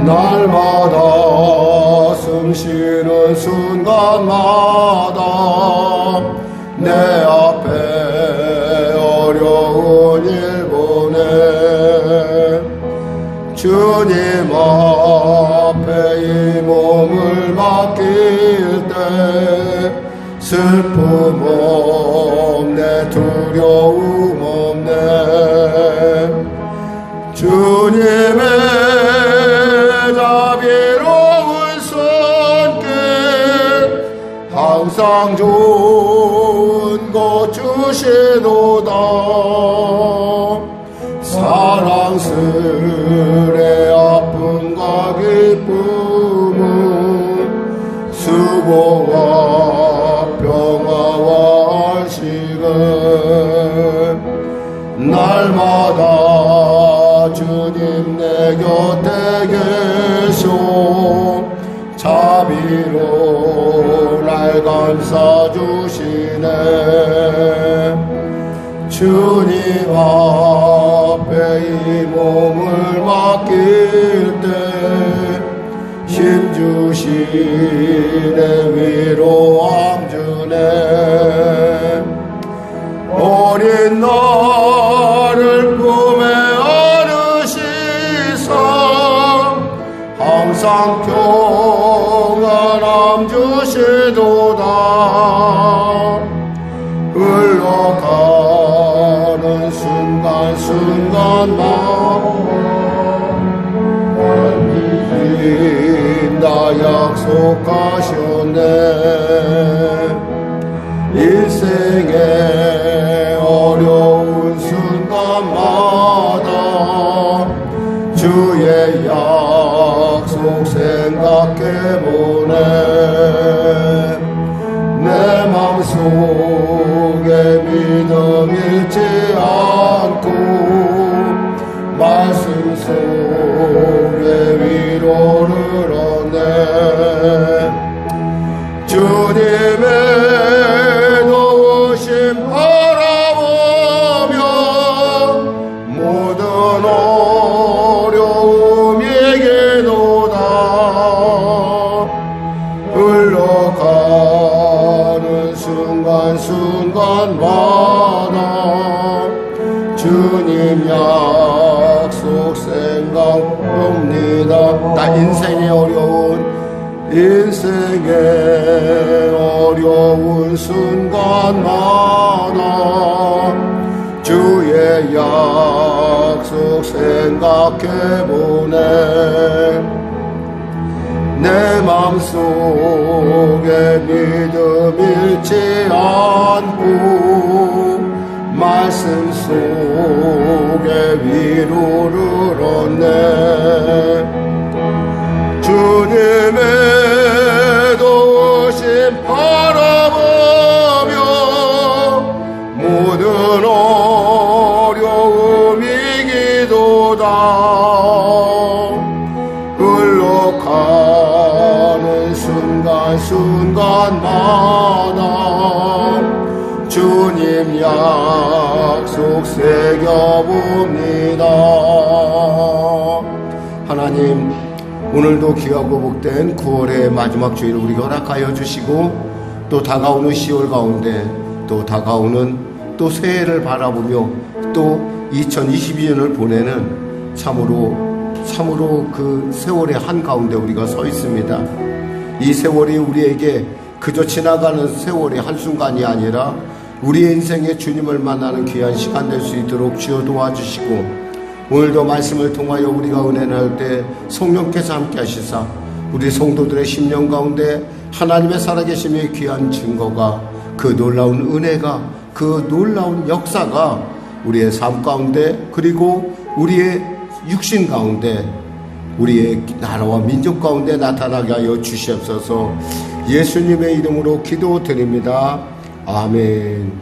날마다 숨쉬는 순간마다 내 앞에 어려운 일 보내 주님 앞에 이 몸을 맡길 때 슬픔 없네 두려움 없네 주님의 자비로운 손길 항상 좋은 것 주시도다 사랑스레 아픔과 기쁨은 수고와 평화와 안식은 날마다 주님 내 곁에 계셔 자비로 날 감싸주시네 주님 앞에 이 몸을 맡길 때 힘주시네 위로함 주네 어린 나를 품에 안으시사 항상 평안함 주시도다 흘러가는 순간순간마다 나 약속하셨네 인생의 어려운 순간마다 주의 약속 생각해보네 내 맘속에 믿음 잃지 않고 말씀 속에 위로를 얻네 주님의 도우심 바라보며 모든 어려움 이기도다 흘러가는 순간순간마다 주님 약속 생각합니다 나 인생의 어려운 순간마다 주의 약속 생각해보네 내 맘속에 믿음 잃지 않고 말씀 속에 위로를 얻네 주님의 도우심 바라보며 모든 어려움 이기도다 흘러가는 순간순간마다 주님 약속 새겨봅니다 하나님 오늘도 귀하고 복된 9월의 마지막 주일 우리가 허락하여 주시고 또 다가오는 10월 가운데 또 다가오는 또 새해를 바라보며 또 2022년을 보내는 참으로 그 세월의 한가운데 우리가 서 있습니다. 이 세월이 우리에게 그저 지나가는 세월의 한순간이 아니라 우리의 인생에 주님을 만나는 귀한 시간 될 수 있도록 주여 도와주시고 오늘도 말씀을 통하여 우리가 은혜 나눌 때 성령께서 함께 하시사 우리 성도들의 심령 가운데 하나님의 살아계심의 귀한 증거가 그 놀라운 은혜가 그 놀라운 역사가 우리의 삶 가운데 그리고 우리의 육신 가운데 우리의 나라와 민족 가운데 나타나게 하여 주시옵소서. 예수님의 이름으로 기도드립니다. 아멘.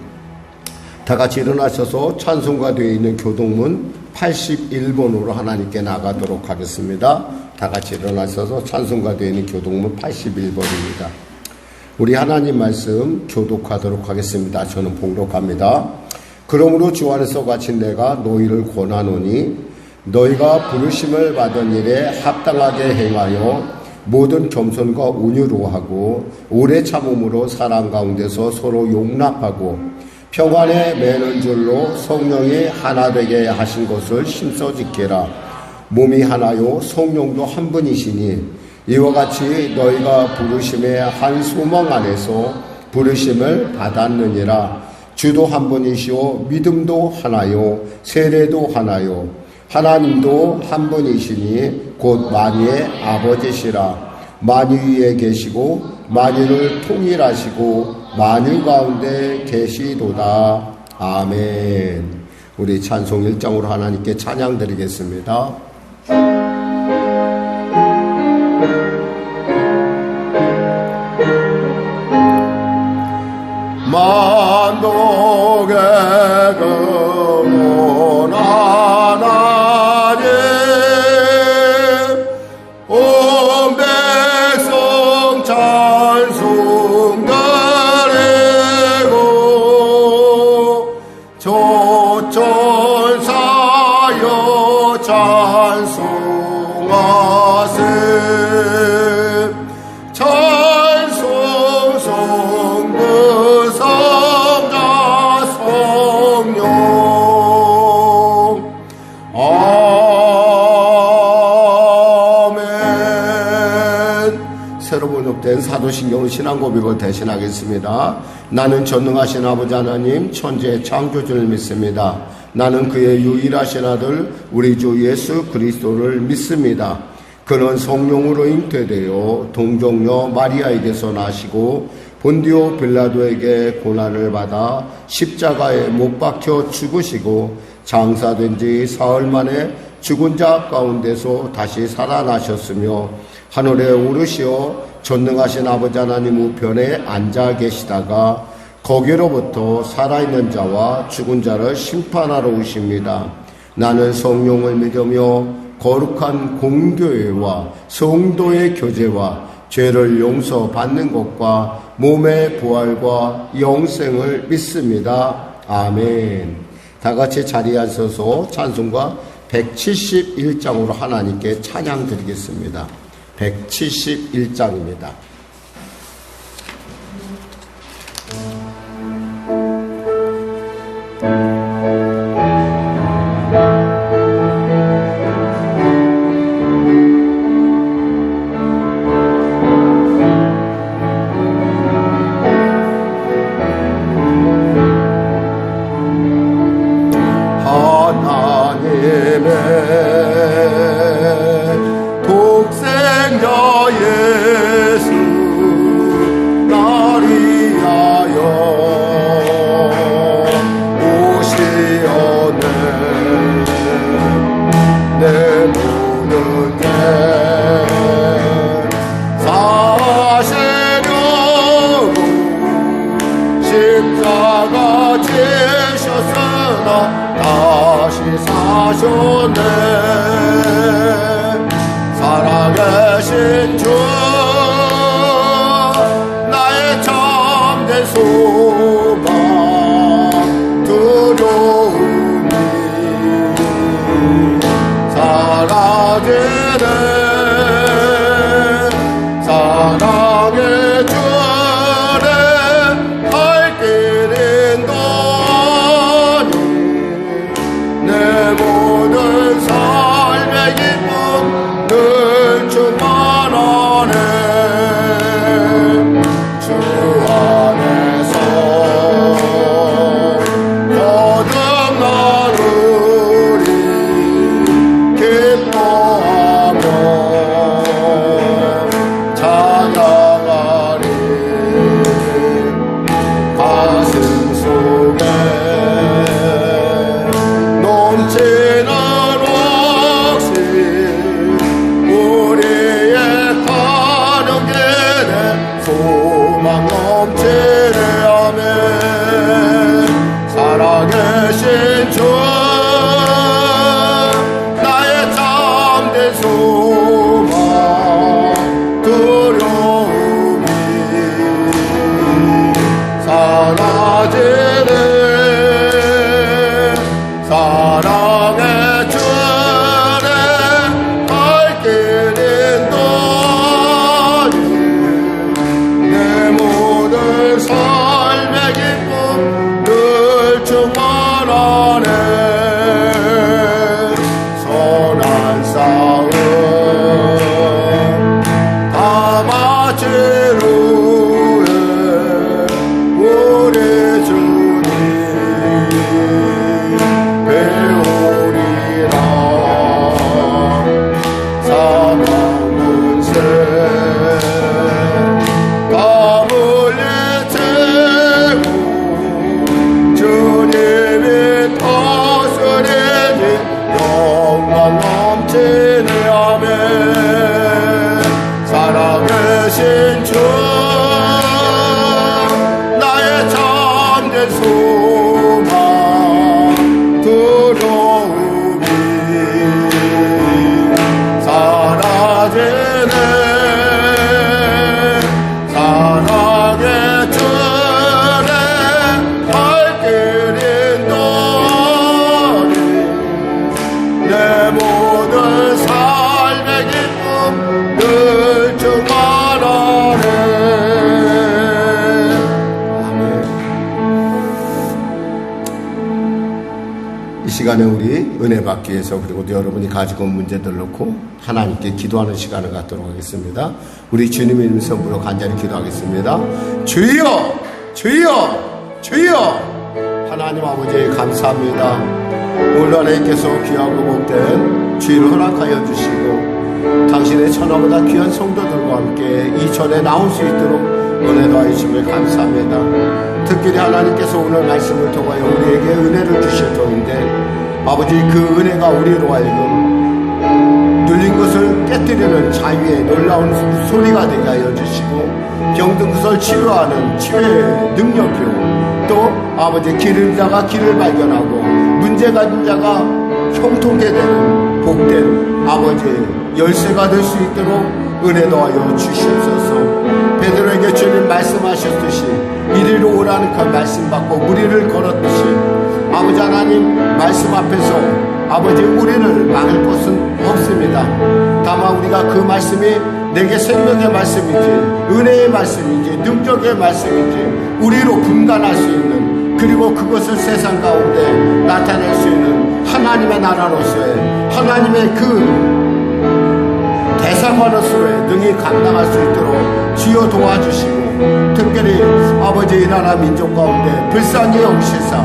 다 같이 일어나셔서 찬송가 되어 있는 교동문 81번으로 하나님께 나가도록 하겠습니다. 다 같이 일어나셔서 찬송가 되는 교독문 81번입니다. 우리 하나님 말씀 교독하도록 하겠습니다. 저는 봉독합니다. 그러므로 주 안에서 갇힌 내가 너희를 권하노니 너희가 부르심을 받은 일에 합당하게 행하여 모든 겸손과 온유로 하고 오래 참음으로 사랑 가운데서 서로 용납하고 평안에 매는 줄로 성령이 하나 되게 하신 것을 힘써 지키라. 몸이 하나요 성령도 한 분이시니 이와 같이 너희가 부르심의 한 소망 안에서 부르심을 받았느니라. 주도 한 분이시오 믿음도 하나요 세례도 하나요 하나님도 한 분이시니 곧 만유의 아버지시라. 만유 위에 계시고 만유를 통일하시고 만유 가운데 계시도다. 아멘. 우리 찬송 1장으로 하나님께 찬양 드리겠습니다. 만독의 근원 하나님 온 백성 찬송 드리고 조천사여 찬송하세. 새로 번역된 사도신경의 신앙고백을 대신하겠습니다. 나는 전능하신 아버지 하나님 천지의 창조주를 믿습니다. 나는 그의 유일하신 아들 우리 주 예수 그리스도를 믿습니다. 그는 성령으로 잉태되어 동정녀 마리아에게서 나시고 본디오 빌라도에게 고난을 받아 십자가에 못 박혀 죽으시고 장사된 지 사흘 만에 죽은 자 가운데서 다시 살아나셨으며 하늘에 오르시어 전능하신 아버지 하나님 우편에 앉아 계시다가 거기로부터 살아있는 자와 죽은 자를 심판하러 오십니다. 나는 성령을 믿으며 거룩한 공교회와 성도의 교제와 죄를 용서받는 것과 몸의 부활과 영생을 믿습니다. 아멘. 다 같이 자리에 앉아서 찬송가 171장으로 하나님께 찬양 드리겠습니다. 171장입니다. 살아계신 주 나의 참된 소망 두려움이 사라지네. 사랑의 주를 갈 길인 너니 내 모든 삶의 기쁨 늘 충만하네. 주 안에서 지루해 우리 주님 배우리라 사랑은 새 감을 채고 주님이 다스리니 영광 넘치네 아멘 살아계신 주 나의 참된 소망 두려움이 사라지네 사랑의 주의 발길인 너니 내 모든 삶의 기쁨 늘 충만하네 아멘. 이 시간에 우리 은혜 받기 위해서 그리고 여러분이 가지고 온 문제들 놓고 하나님께 기도하는 시간을 갖도록 하겠습니다. 우리 주님의 이름 선부로 간절히 기도하겠습니다. 주여 주여 주여 하나님 아버지 감사합니다. 오늘 하나님께서 귀하고 복된 주일을 허락하여 주시고 당신의 천하보다 귀한 성도들과 함께 이 전에 나올 수 있도록 은혜 더하심을 감사합니다. 특별히 하나님께서 오늘 말씀을 통하여 우리에게 은혜를 주실 터인데 아버지 그 은혜가 우리로 하여금 눌린 것을 깨뜨리는 자유의 놀라운 소리가 되게 하여 주시고 병든 것을 치료하는 치유의 능력이요 또 아버지 기른 자가 길을 발견하고 문제 가진 자가 형통케 되는 복된 아버지 열쇠가 될 수 있도록 은혜 더하여 주시옵소서. 베드로에게 주님 말씀하셨듯이 이리로 오라는 그 말씀 받고 무리를 걸었듯이 아버지 하나님 말씀 앞에서 아버지 우리를 막을 것은 없습니다. 다만 우리가 그 말씀이 내게 생명의 말씀인지 은혜의 말씀인지 능력의 말씀인지 우리로 분간할 수 있는 그리고 그것을 세상 가운데 나타낼 수 있는 하나님의 나라로서의 하나님의 그 대사관으로서의 능히 감당할 수 있도록 주여 도와주시고 특별히 아버지 이 나라 민족 가운데 불쌍히 여기시사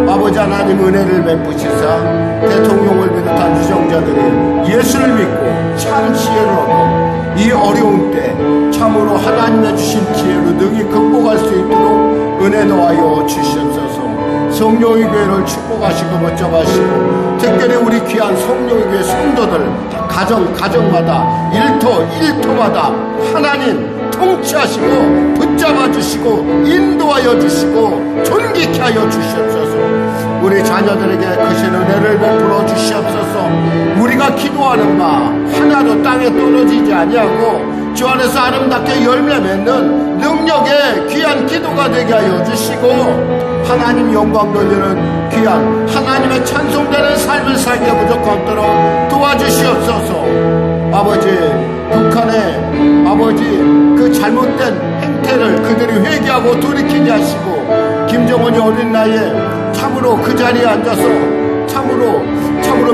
아버지 하나님 은혜를 베푸시사 대통령을 비롯한 유정자들이 예수를 믿고 참 지혜를 얻어 이 어려운 때 참으로 하나님의 주신 지혜로 능히 극복할 수 있도록 은혜 더하여 주시옵소서. 성령의 교회를 축복하시고 멋져가시고 특별히 우리 귀한 성령의 교회 성도들 가정마다 일터마다 하나님 통치하시고 붙잡아 주시고 인도하여 주시고 존귀케 하여 주시옵소서. 우리 자녀들에게 크신 은혜를 베풀어 주시옵소서. 우리가 기도하는 바 하나도 땅에 떨어지지 아니하고 주 안에서 아름답게 열매 맺는 능력의 귀한 기도가 되게 하여 주시고 하나님 영광 돌리는 귀한 하나님의 찬송되는 삶을 살게 무조건토록 도와주시옵소서. 아버지 북한의 아버지 그 잘못된 행태를 그들이 회개하고 돌이키게 하시고 김정은이 어린 나이에 참으로 그 자리에 앉아서 참으로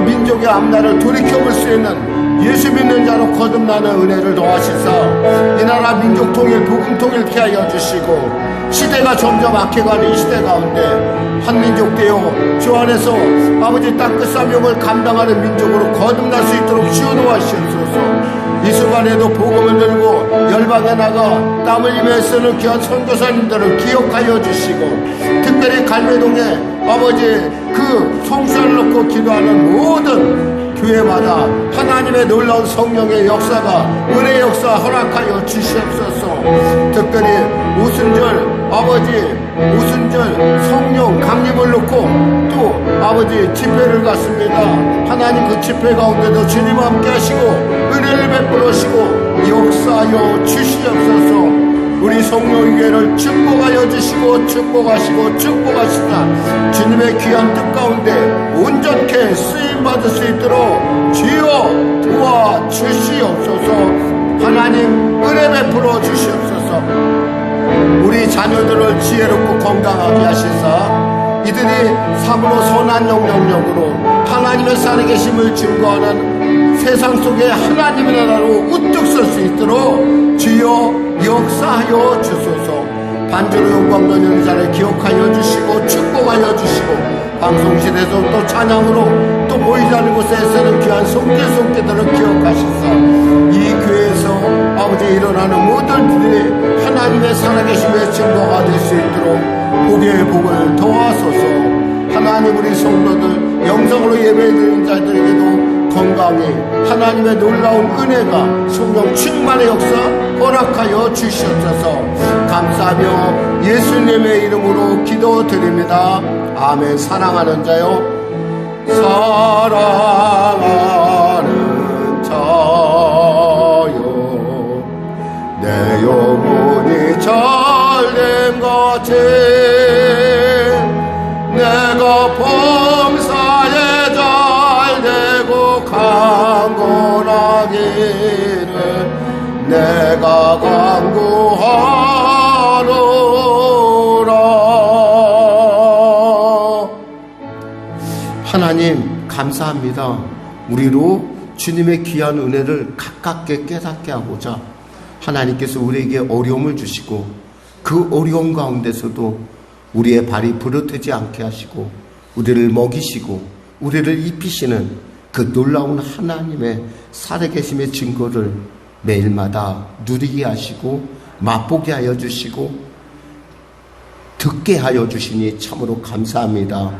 민족의 앞날을 돌이켜볼 수 있는 예수 믿는 자로 거듭나는 은혜를 더하시사 이 나라 민족 통일 복음 통일케 하여 주시고 시대가 점점 악해가는 이 시대 가운데 한민족 되어 주 안에서 아버지 땅끝 사명을 감당하는 민족으로 거듭날 수 있도록 주여 도와주시옵소서. 이 순간에도 복음을 들고 열방에 나가 땀 흘리며 쓰는 귀한 선교사님들을 기억하여 주시고 특별히 갈매동에 아버지 그 성수를 놓고 기도하는 모든 교회마다 하나님의 놀라운 성령의 역사가 은혜의 역사 허락하여 주시옵소서. 특별히 오순절 성령 강림을 놓고 또 아버지 집회를 갔습니다. 하나님 그 집회 가운데도 주님 함께 하시고 은혜를 베풀으시고 역사하여 주시옵소서. 우리 성령교회를 축복하여 주시고 축복하시다 주님의 귀한 뜻 가운데 온전케 쓰임받을 수 있도록 주여 도와주시옵소서. 하나님 은혜 베풀어 주시옵소서. 우리 자녀들을 지혜롭고 건강하게 하시사 이들이 참으로 선한 영향력으로 하나님의 살아계심을 증거하는 세상 속에 하나님의 나라로 우뚝 설 수 있도록 주여 역사하여 주소서. 반주로 영광 돌리는 자를 기억하여 주시고 축복하여 주시고, 방송실에서 또 찬양으로 또 보이지 않는 곳에서는 귀한 손길들을 기억하셔서 이 교회에서 아버지 일어나는 모든 일들이 하나님의 살아계심의 증거가 될 수 있도록 복의 복을 더하소서. 하나님, 우리 성도들 영상으로 예배드리는 자들에게도 건강히 하나님의 놀라운 은혜가 성령 충만의 역사 허락하여 주시옵소서. 감사하며 예수님의 이름으로 기도드립니다. 아멘. 사랑하는 자요, 사랑하는 자요, 내 영혼이 잘됨같이 내가 범사에 잘되고 강건하기를 내가 간구하노라. 하나님 감사합니다. 우리로 주님의 귀한 은혜를 가깝게 깨닫게 하고자 하나님께서 우리에게 어려움을 주시고, 그 어려움 가운데서도 우리의 발이 부르트지 않게 하시고 우리를 먹이시고 우리를 입히시는 그 놀라운 하나님의 살아계심의 증거를 매일마다 누리게 하시고 맛보게 하여 주시고 듣게 하여 주시니 참으로 감사합니다.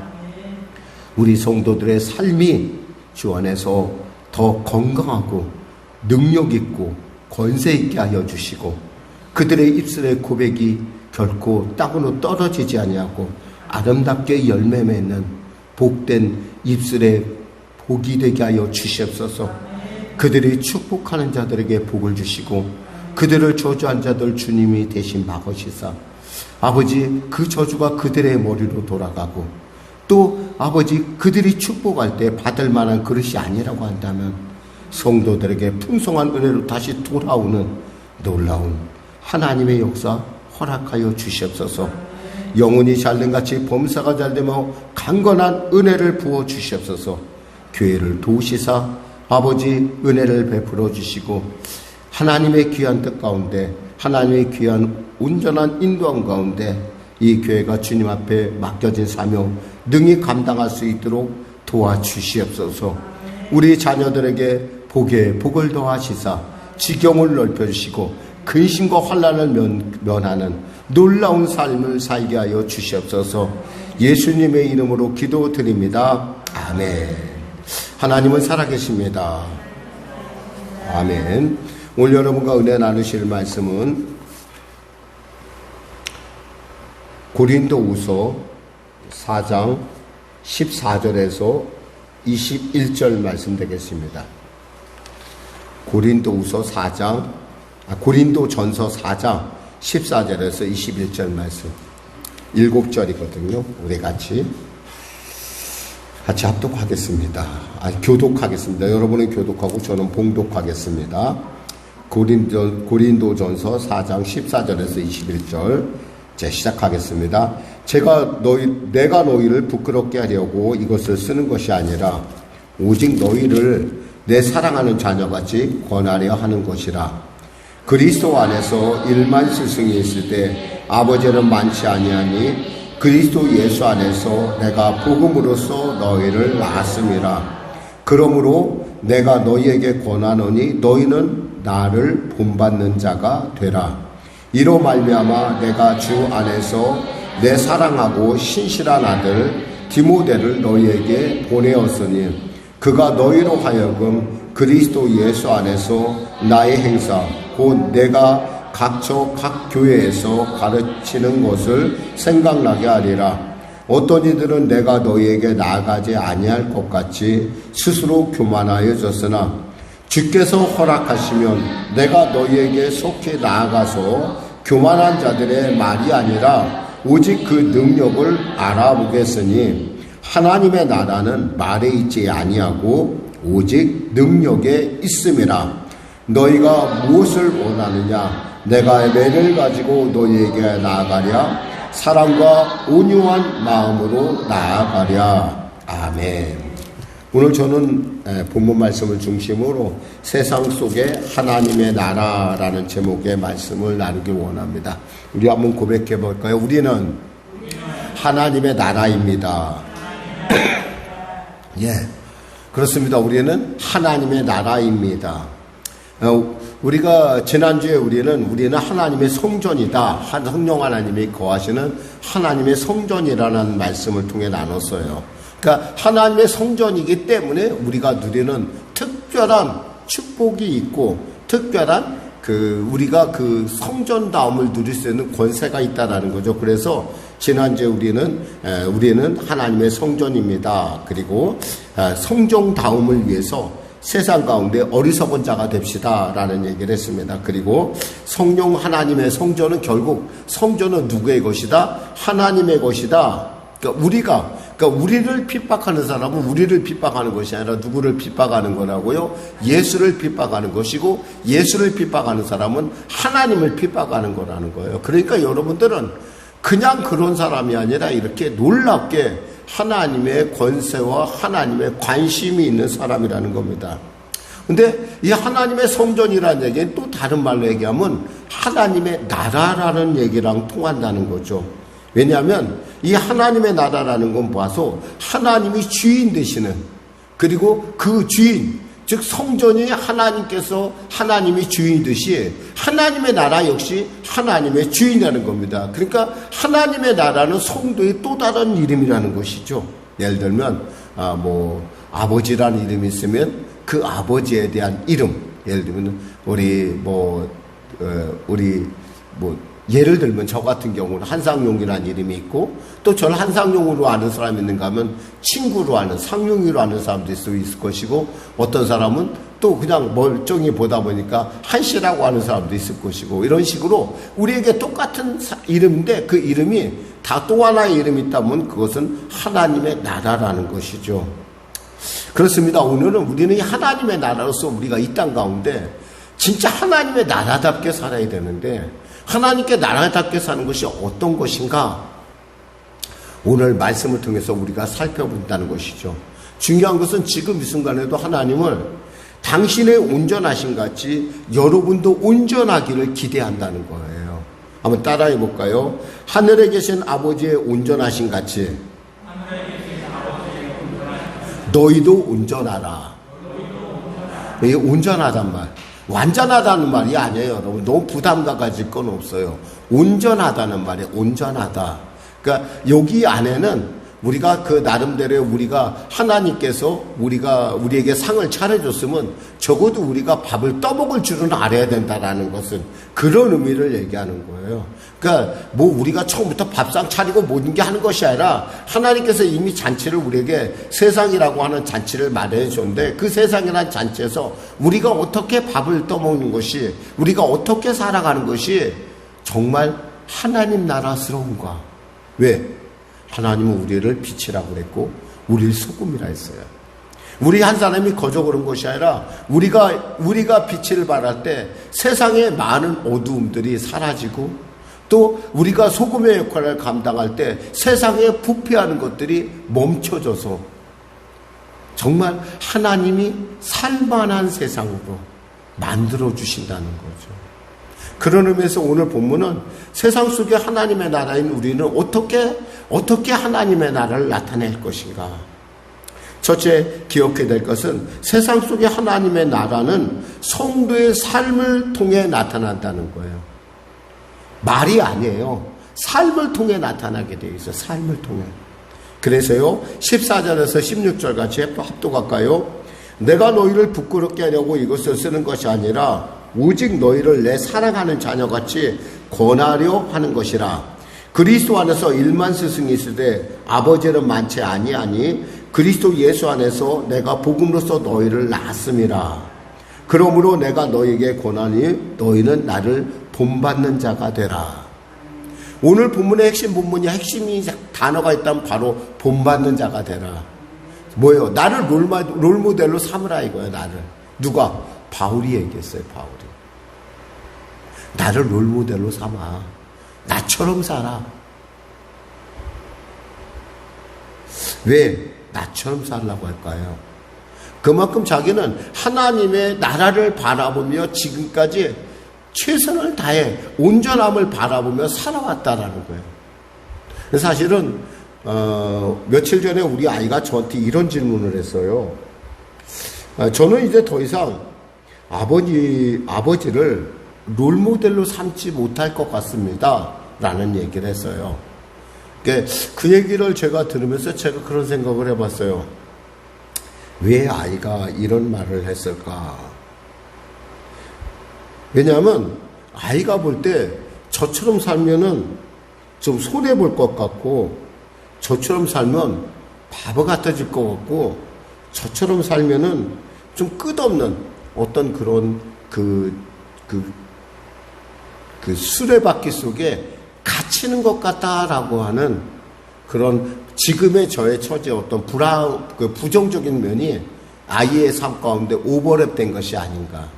우리 성도들의 삶이 주 안에서 더 건강하고 능력 있고 권세 있게 하여 주시고, 그들의 입술의 고백이 결코 땅으로 떨어지지 아니하고 아름답게 열매 맺는 복된 입술에 복이 되게 하여 주시옵소서. 그들이 축복하는 자들에게 복을 주시고 그들을 저주한 자들 주님이 대신 막으시사 아버지, 그 저주가 그들의 머리로 돌아가고, 또 아버지, 그들이 축복할 때 받을 만한 그릇이 아니라고 한다면 성도들에게 풍성한 은혜로 다시 돌아오는 놀라운 하나님의 역사 허락하여 주시옵소서. 영혼이 잘됨같이 범사가 잘되며 강건한 은혜를 부어 주시옵소서. 교회를 도우시사 아버지 은혜를 베풀어 주시고, 하나님의 귀한 뜻 가운데, 하나님의 귀한 온전한 인도함 가운데 이 교회가 주님 앞에 맡겨진 사명 능히 감당할 수 있도록 도와주시옵소서. 우리 자녀들에게 복에 복을 더하시사 지경을 넓혀주시고 근심과 환난을 면하는 놀라운 삶을 살게 하여 주시옵소서. 예수님의 이름으로 기도드립니다. 아멘. 하나님은 살아계십니다. 아멘. 오늘 여러분과 은혜 나누실 말씀은 고린도후서 4장 14절에서 21절 말씀 되겠습니다. 고린도전서 4장 14절에서 21절 말씀 7절이거든요. 우리 같이 합독하겠습니다. 교독하겠습니다. 여러분은 교독하고 저는 봉독하겠습니다. 고린도전서 4장 14절에서 21절 시작하겠습니다. 내가 너희를 부끄럽게 하려고 이것을 쓰는 것이 아니라 오직 너희를 내 사랑하는 자녀같이 권하려 하는 것이라. 그리스도 안에서 1만 스승이 있을 때 아버지는 많지 아니하니 그리스도 예수 안에서 내가 복음으로써 너희를 낳았음이라. 그러므로 내가 너희에게 권하노니 너희는 나를 본받는 자가 되라. 이로 말미암아 내가 주 안에서 내 사랑하고 신실한 아들 디모데를 너희에게 보내었으니 그가 너희로 하여금 그리스도 예수 안에서 나의 행사 곧 내가 각 교회에서 가르치는 것을 생각나게 하리라. 어떤 이들은 내가 너희에게 나아가지 아니할 것 같이 스스로 교만하여졌으나 주께서 허락하시면 내가 너희에게 속히 나아가서 교만한 자들의 말이 아니라 오직 그 능력을 알아보겠으니 하나님의 나라는 말에 있지 아니하고 오직 능력에 있음이라. 너희가 무엇을 원하느냐? 내가 매를 가지고 너희에게 나아가랴. 사랑과 온유한 마음으로 나아가랴. 아멘. 오늘 저는 본문 말씀을 중심으로 세상 속에 하나님의 나라라는 제목의 말씀을 나누길 원합니다. 우리 한번 고백해 볼까요? 우리는 하나님의 나라입니다. 예, 그렇습니다. 우리는 하나님의 나라입니다. 우리가 지난주에 우리는 하나님의 성전이다. 성령 하나님이 거하시는 하나님의 성전이라는 말씀을 통해 나눴어요. 그러니까 하나님의 성전이기 때문에 우리가 누리는 특별한 축복이 있고 특별한 우리가 그 성전다움을 누릴 수 있는 권세가 있다라는 거죠. 그래서 지난주에 우리는 하나님의 성전입니다. 그리고 성전다움을 위해서 세상 가운데 어리석은 자가 됩시다라는 얘기를 했습니다. 그리고 성령 하나님의 성전은 결국 성전은 누구의 것이다? 하나님의 것이다. 그러니까 우리를 핍박하는 사람은 우리를 핍박하는 것이 아니라 누구를 핍박하는 거라고요? 예수를 핍박하는 것이고 예수를 핍박하는 사람은 하나님을 핍박하는 거라는 거예요. 그러니까 여러분들은 그냥 그런 사람이 아니라 이렇게 놀랍게 하나님의 권세와 하나님의 관심이 있는 사람이라는 겁니다. 근데 이 하나님의 성전이라는 얘기는 또 다른 말로 얘기하면 하나님의 나라라는 얘기랑 통한다는 거죠. 왜냐하면 이 하나님의 나라라는 건 봐서 하나님이 주인 되시는, 그리고 그 주인, 즉 성전이 하나님이 주인이듯이 하나님의 나라 역시 하나님의 주인이라는 겁니다. 그러니까 하나님의 나라는 성도의 또 다른 이름이라는 것이죠. 예를 들면 아버지라는 이름이 있으면 그 아버지에 대한 이름, 예를 들면 예를 들면 저 같은 경우는 한상용이라는 이름이 있고, 또 저를 한상용으로 아는 사람이 있는가 하면 친구로 아는, 상용이로 아는 사람도 있을 것이고, 어떤 사람은 또 그냥 멀쩡히 보다 보니까 한씨라고 하는 사람도 있을 것이고, 이런 식으로 우리에게 똑같은 이름인데 그 이름이 다 또 하나의 이름이 있다면 그것은 하나님의 나라라는 것이죠. 그렇습니다. 오늘은 우리는 하나님의 나라로서 우리가 이 땅 가운데 진짜 하나님의 나라답게 살아야 되는데, 하나님께 나라답게 사는 것이 어떤 것인가? 오늘 말씀을 통해서 우리가 살펴본다는 것이죠. 중요한 것은 지금 이 순간에도 하나님을 당신의 온전하신 같이 여러분도 온전하기를 기대한다는 거예요. 한번 따라해 볼까요? 하늘에 계신 아버지의 온전하신 같이 너희도 온전하라. 이게 온전하단 말. 완전하다는 말이 아니에요, 여러분. 너무 부담감 가질 건 없어요. 온전하다는 말이 온전하다. 그러니까 여기 안에는 우리가 그 나름대로 우리가 하나님께서 우리에게 상을 차려줬으면 적어도 우리가 밥을 떠먹을 줄은 알아야 된다라는 것은 그런 의미를 얘기하는 거예요. 그러니까 우리가 처음부터 밥상 차리고 모든 게 하는 것이 아니라 하나님께서 이미 잔치를 우리에게 세상이라고 하는 잔치를 마련해 줬는데, 그 세상이라는 잔치에서 우리가 어떻게 밥을 떠먹는 것이, 우리가 어떻게 살아가는 것이 정말 하나님 나라스러운가. 왜? 하나님은 우리를 빛이라고 그랬고 우리를 소금이라 했어요. 우리 한 사람이 거저 그런 것이 아니라 우리가 빛을 발할 때 세상의 많은 어두움들이 사라지고, 또 우리가 소금의 역할을 감당할 때 세상에 부패하는 것들이 멈춰져서 정말 하나님이 살만한 세상으로 만들어 주신다는 거죠. 그런 의미에서 오늘 본문은 세상 속에 하나님의 나라인 우리는 어떻게 하나님의 나라를 나타낼 것인가. 첫째 기억해야 될 것은 세상 속에 하나님의 나라는 성도의 삶을 통해 나타난다는 거예요. 말이 아니에요. 삶을 통해 나타나게 되어 있어요. 삶을 통해. 그래서요 14절에서 16절 같이 합독할까요? 내가 너희를 부끄럽게 하려고 이것을 쓰는 것이 아니라 오직 너희를 내 사랑하는 자녀같이 권하려 하는 것이라. 그리스도 안에서 일만 스승이 있으되 아버지는 많지 아니하니 그리스도 예수 안에서 내가 복음으로써 너희를 낳았음이라. 그러므로 내가 너희에게 권하니 너희는 나를 본받는 자가 되라. 오늘 본문의 핵심이 단어가 있다면 바로 본받는 자가 되라. 뭐예요? 나를 롤모델로 삼으라 이거예요. 나를. 누가? 바울이 얘기했어요. 바울이. 나를 롤모델로 삼아. 나처럼 살아. 왜 나처럼 살라고 할까요? 그만큼 자기는 하나님의 나라를 바라보며 지금까지 최선을 다해 온전함을 바라보며 살아왔다라는 거예요. 사실은 며칠 전에 우리 아이가 저한테 이런 질문을 했어요. 저는 이제 더 이상 아버지를 롤모델로 삼지 못할 것 같습니다 라는 얘기를 했어요. 그 얘기를 제가 들으면서 제가 그런 생각을 해봤어요. 왜 아이가 이런 말을 했을까? 왜냐하면 아이가 볼 때 저처럼 살면은 좀 손해볼 것 같고, 저처럼 살면 바보 같아질 것 같고, 저처럼 살면은 좀 끝없는 어떤 그런 그 수레바퀴 속에 갇히는 것 같다라고 하는 그런 지금의 저의 처지의 어떤 부정적인 면이 아이의 삶 가운데 오버랩된 것이 아닌가.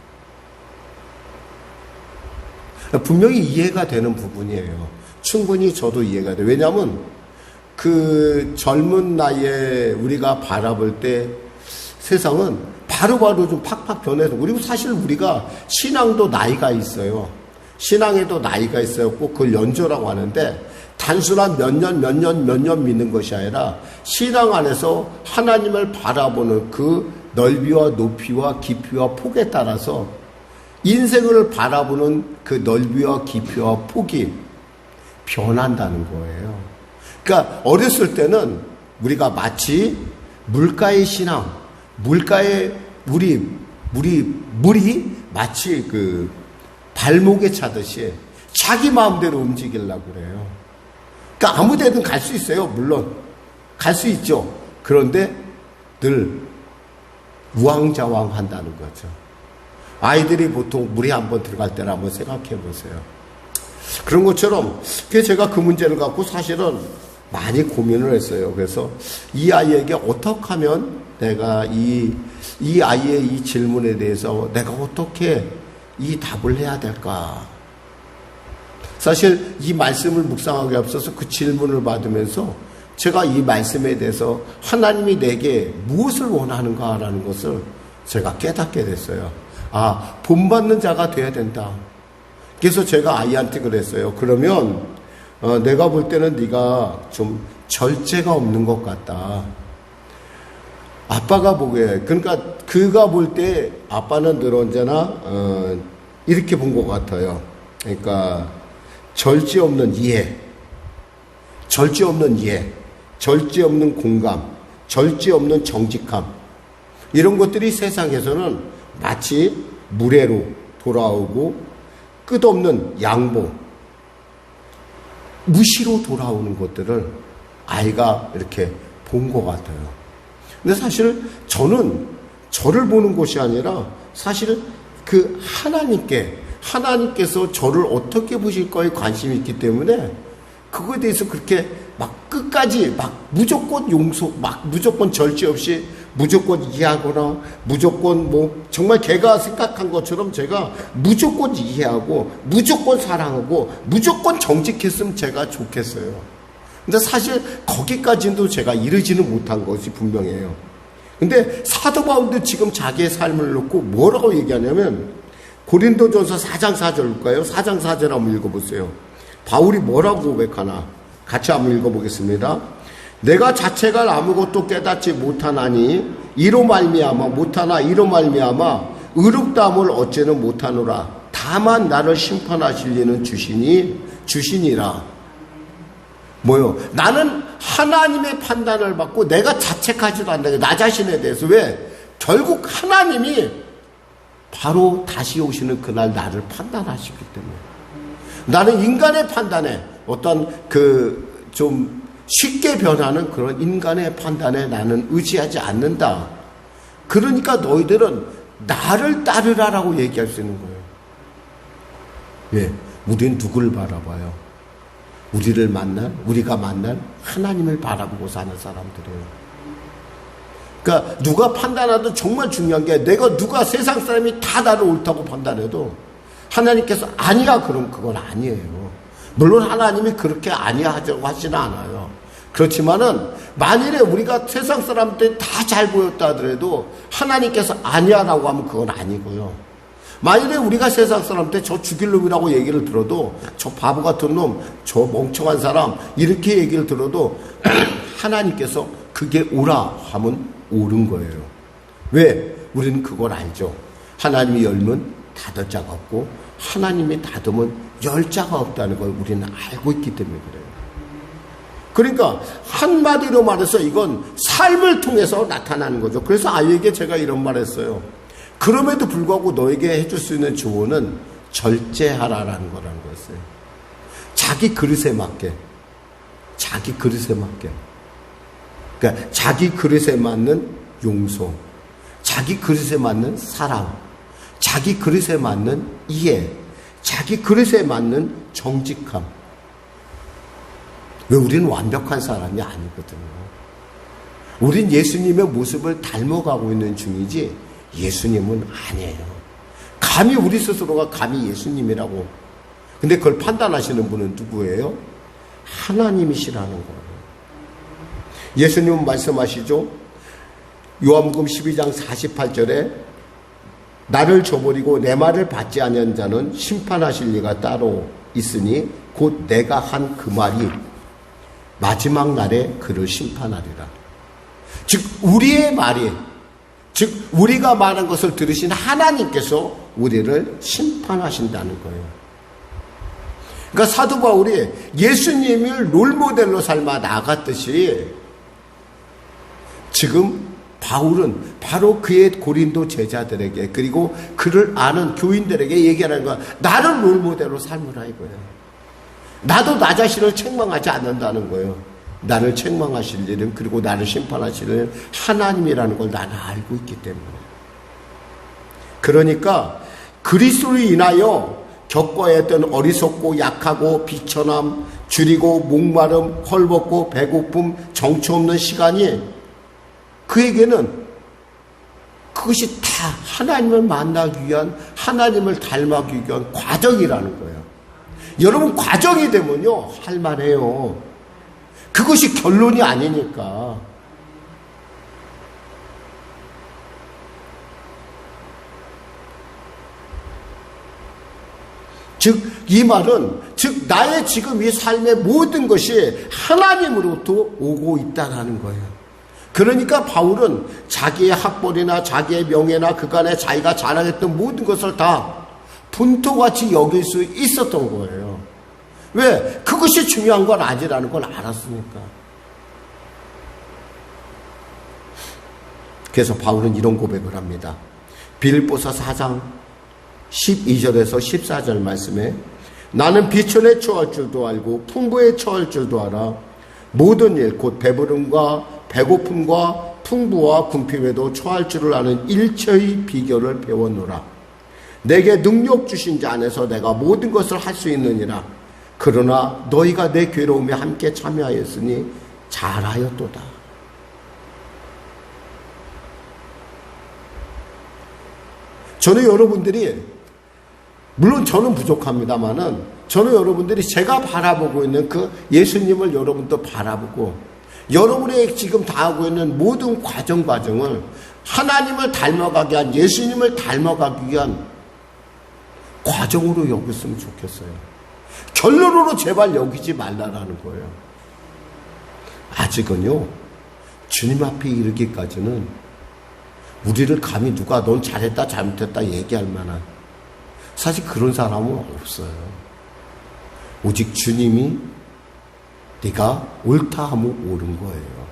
분명히 이해가 되는 부분이에요. 충분히 저도 이해가 돼요. 왜냐하면 그 젊은 나이에 우리가 바라볼 때 세상은 바로바로 좀 팍팍 변해서, 그리고 사실 우리가 신앙도 나이가 있어요. 신앙에도 나이가 있어요. 꼭 그걸 연조라고 하는데, 단순한 몇 년 믿는 것이 아니라 신앙 안에서 하나님을 바라보는 그 넓이와 높이와 깊이와 폭에 따라서 인생을 바라보는 그 넓이와 깊이와 폭이 변한다는 거예요. 그러니까 어렸을 때는 우리가 마치 물가의 신앙, 물가의 물이 마치 그 발목에 차듯이 자기 마음대로 움직이려고 그래요. 그러니까 아무 데든 갈 수 있어요. 물론 갈 수 있죠. 그런데 늘 우왕좌왕 한다는 거죠. 아이들이 보통 물에 한번 들어갈 때를 한번 생각해 보세요. 그런 것처럼 제가 그 문제를 갖고 사실은 많이 고민을 했어요. 그래서 이 아이에게 어떻게 하면 내가 이 아이의 이 질문에 대해서 내가 어떻게 이 답을 해야 될까? 사실 이 말씀을 묵상하기 앞서서 그 질문을 받으면서 제가 이 말씀에 대해서 하나님이 내게 무엇을 원하는가라는 것을 제가 깨닫게 됐어요. 아, 본받는 자가 돼야 된다. 그래서 제가 아이한테 그랬어요. 그러면 내가 볼 때는 네가 좀 절제가 없는 것 같다. 아빠가 보기에, 그러니까 그가 볼 때 아빠는 늘 언제나 이렇게 본 것 같아요. 그러니까 절제 없는 이해, 절제 없는 공감, 절제 없는 정직함, 이런 것들이 세상에서는 마치 무례로 돌아오고 끝없는 양보, 무시로 돌아오는 것들을 아이가 이렇게 본 것 같아요. 근데 사실 저는 저를 보는 것이 아니라 사실 그 하나님께서 저를 어떻게 보실 거에 관심이 있기 때문에 그거에 대해서 그렇게 막 끝까지 막 무조건 무조건 절제 없이 무조건 이해하거나 무조건 정말 걔가 생각한 것처럼 제가 무조건 이해하고 무조건 사랑하고 무조건 정직했으면 제가 좋겠어요. 근데 사실 거기까지도 제가 이르지는 못한 것이 분명해요. 근데 사도 바울도 지금 자기의 삶을 놓고 뭐라고 얘기하냐면 고린도전서 4장 4절일까요? 4장 4절 한번 읽어보세요. 바울이 뭐라고 고백하나 같이 한번 읽어보겠습니다. 내가 자책할 아무것도 깨닫지 못하나니 이로 말미암아 의롭다함을 얻지는 못하노라. 다만 나를 심판하실 이는 주시니라. 뭐요? 나는 하나님의 판단을 받고 내가 자책하지도 않는다. 나 자신에 대해서. 왜? 결국 하나님이 바로 다시 오시는 그날 나를 판단하시기 때문에. 나는 인간의 판단에 어떤 좀 쉽게 변하는 그런 인간의 판단에 나는 의지하지 않는다. 그러니까 너희들은 나를 따르라라고 얘기할 수 있는 거예요. 왜? 우리는 누구를 바라봐요? 우리가 만난 하나님을 바라보고 사는 사람들이에요. 그러니까 누가 판단하든 정말 중요한 게 누가 세상 사람이 다 나를 옳다고 판단해도 하나님께서 아니야 그럼 그건 아니에요. 물론 하나님이 그렇게 아니야 하자고 하지는 않아요. 그렇지만은 만일에 우리가 세상 사람들 다 잘 보였다 하더라도 하나님께서 아니야라고 하면 그건 아니고요. 만일에 우리가 세상 사람한테 저 죽일 놈이라고 얘기를 들어도, 저 바보 같은 놈, 저 멍청한 사람 이렇게 얘기를 들어도 하나님께서 그게 오라 하면 옳은 거예요. 왜? 우리는 그걸 알죠. 하나님이 열면 닫을 자가 없고 하나님이 닫으면 열 자가 없다는 걸 우리는 알고 있기 때문에 그래요. 그러니까 한마디로 말해서 이건 삶을 통해서 나타나는 거죠. 그래서 아이에게 제가 이런 말 했어요. 그럼에도 불구하고 너에게 해줄 수 있는 조언은 절제하라라는 거라는 거였어요. 자기 그릇에 맞게. 자기 그릇에 맞게. 그러니까 자기 그릇에 맞는 용서, 자기 그릇에 맞는 사랑, 자기 그릇에 맞는 이해, 자기 그릇에 맞는 정직함. 왜? 우리는 완벽한 사람이 아니거든요. 우린 예수님의 모습을 닮아가고 있는 중이지 예수님은 아니에요. 감히 우리 스스로가 감히 예수님이라고. 근데 그걸 판단하시는 분은 누구예요? 하나님이시라는 거예요. 예수님은 말씀하시죠. 요한복음 12장 48절에 나를 저버리고 내 말을 받지 아니한 자는 심판하실 이가 따로 있으니 곧 내가 한 그 말이 마지막 날에 그를 심판하리라. 즉 우리의 말이, 즉 우리가 말한 것을 들으신 하나님께서 우리를 심판하신다는 거예요. 그러니까 사도 바울이 예수님을 롤모델로 삶아 나갔듯이 지금 바울은 바로 그의 고린도 제자들에게, 그리고 그를 아는 교인들에게 얘기하는 거야. 나를 롤모델로 삶으라 이거예요. 나도 나 자신을 책망하지 않는다는 거예요. 나를 책망하실 일은, 그리고 나를 심판하실 일은 하나님이라는 걸 나는 알고 있기 때문에. 그러니까 그리스도로 인하여 겪어야 했던 어리석고 약하고 비천함, 줄이고 목마름, 헐벗고 배고픔, 정처 없는 시간이 그에게는 그것이 다 하나님을 만나기 위한, 하나님을 닮아가기 위한 과정이라는 거예요. 여러분, 과정이 되면요 할만해요. 그것이 결론이 아니니까. 즉 이 말은, 즉 나의 지금 이 삶의 모든 것이 하나님으로부터 오고 있다는 거예요. 그러니까 바울은 자기의 학벌이나 자기의 명예나 그간에 자기가 자랑했던 모든 것을 다 분토같이 여길 수 있었던 거예요. 왜? 그것이 중요한 건 아니라는 걸 알았으니까. 그래서 바울은 이런 고백을 합니다. 빌립보서 4장 12절에서 14절 말씀에 나는 비천에 처할 줄도 알고 풍부에 처할 줄도 알아. 모든 일 곧 배부름과 배고픔과 풍부와 궁핍에도 처할 줄을 아는 일체의 비결을 배웠노라. 내게 능력 주신 자 안에서 내가 모든 것을 할 수 있느니라. 그러나 너희가 내 괴로움에 함께 참여하였으니 잘하였도다. 저는 여러분들이, 물론 저는 부족합니다만은, 저는 여러분들이 제가 바라보고 있는 그 예수님을 여러분도 바라보고, 여러분의 지금 다 하고 있는 모든 과정을 하나님을 닮아가기 위한, 예수님을 닮아가기 위한 과정으로 여겼으면 좋겠어요. 결론으로 제발 여기지 말라라는 거예요. 아직은요, 주님 앞에 이르기까지는 우리를 감히 누가 넌 잘했다 잘못했다 얘기할 만한, 사실 그런 사람은 없어요. 오직 주님이 네가 옳다 하면 옳은 거예요.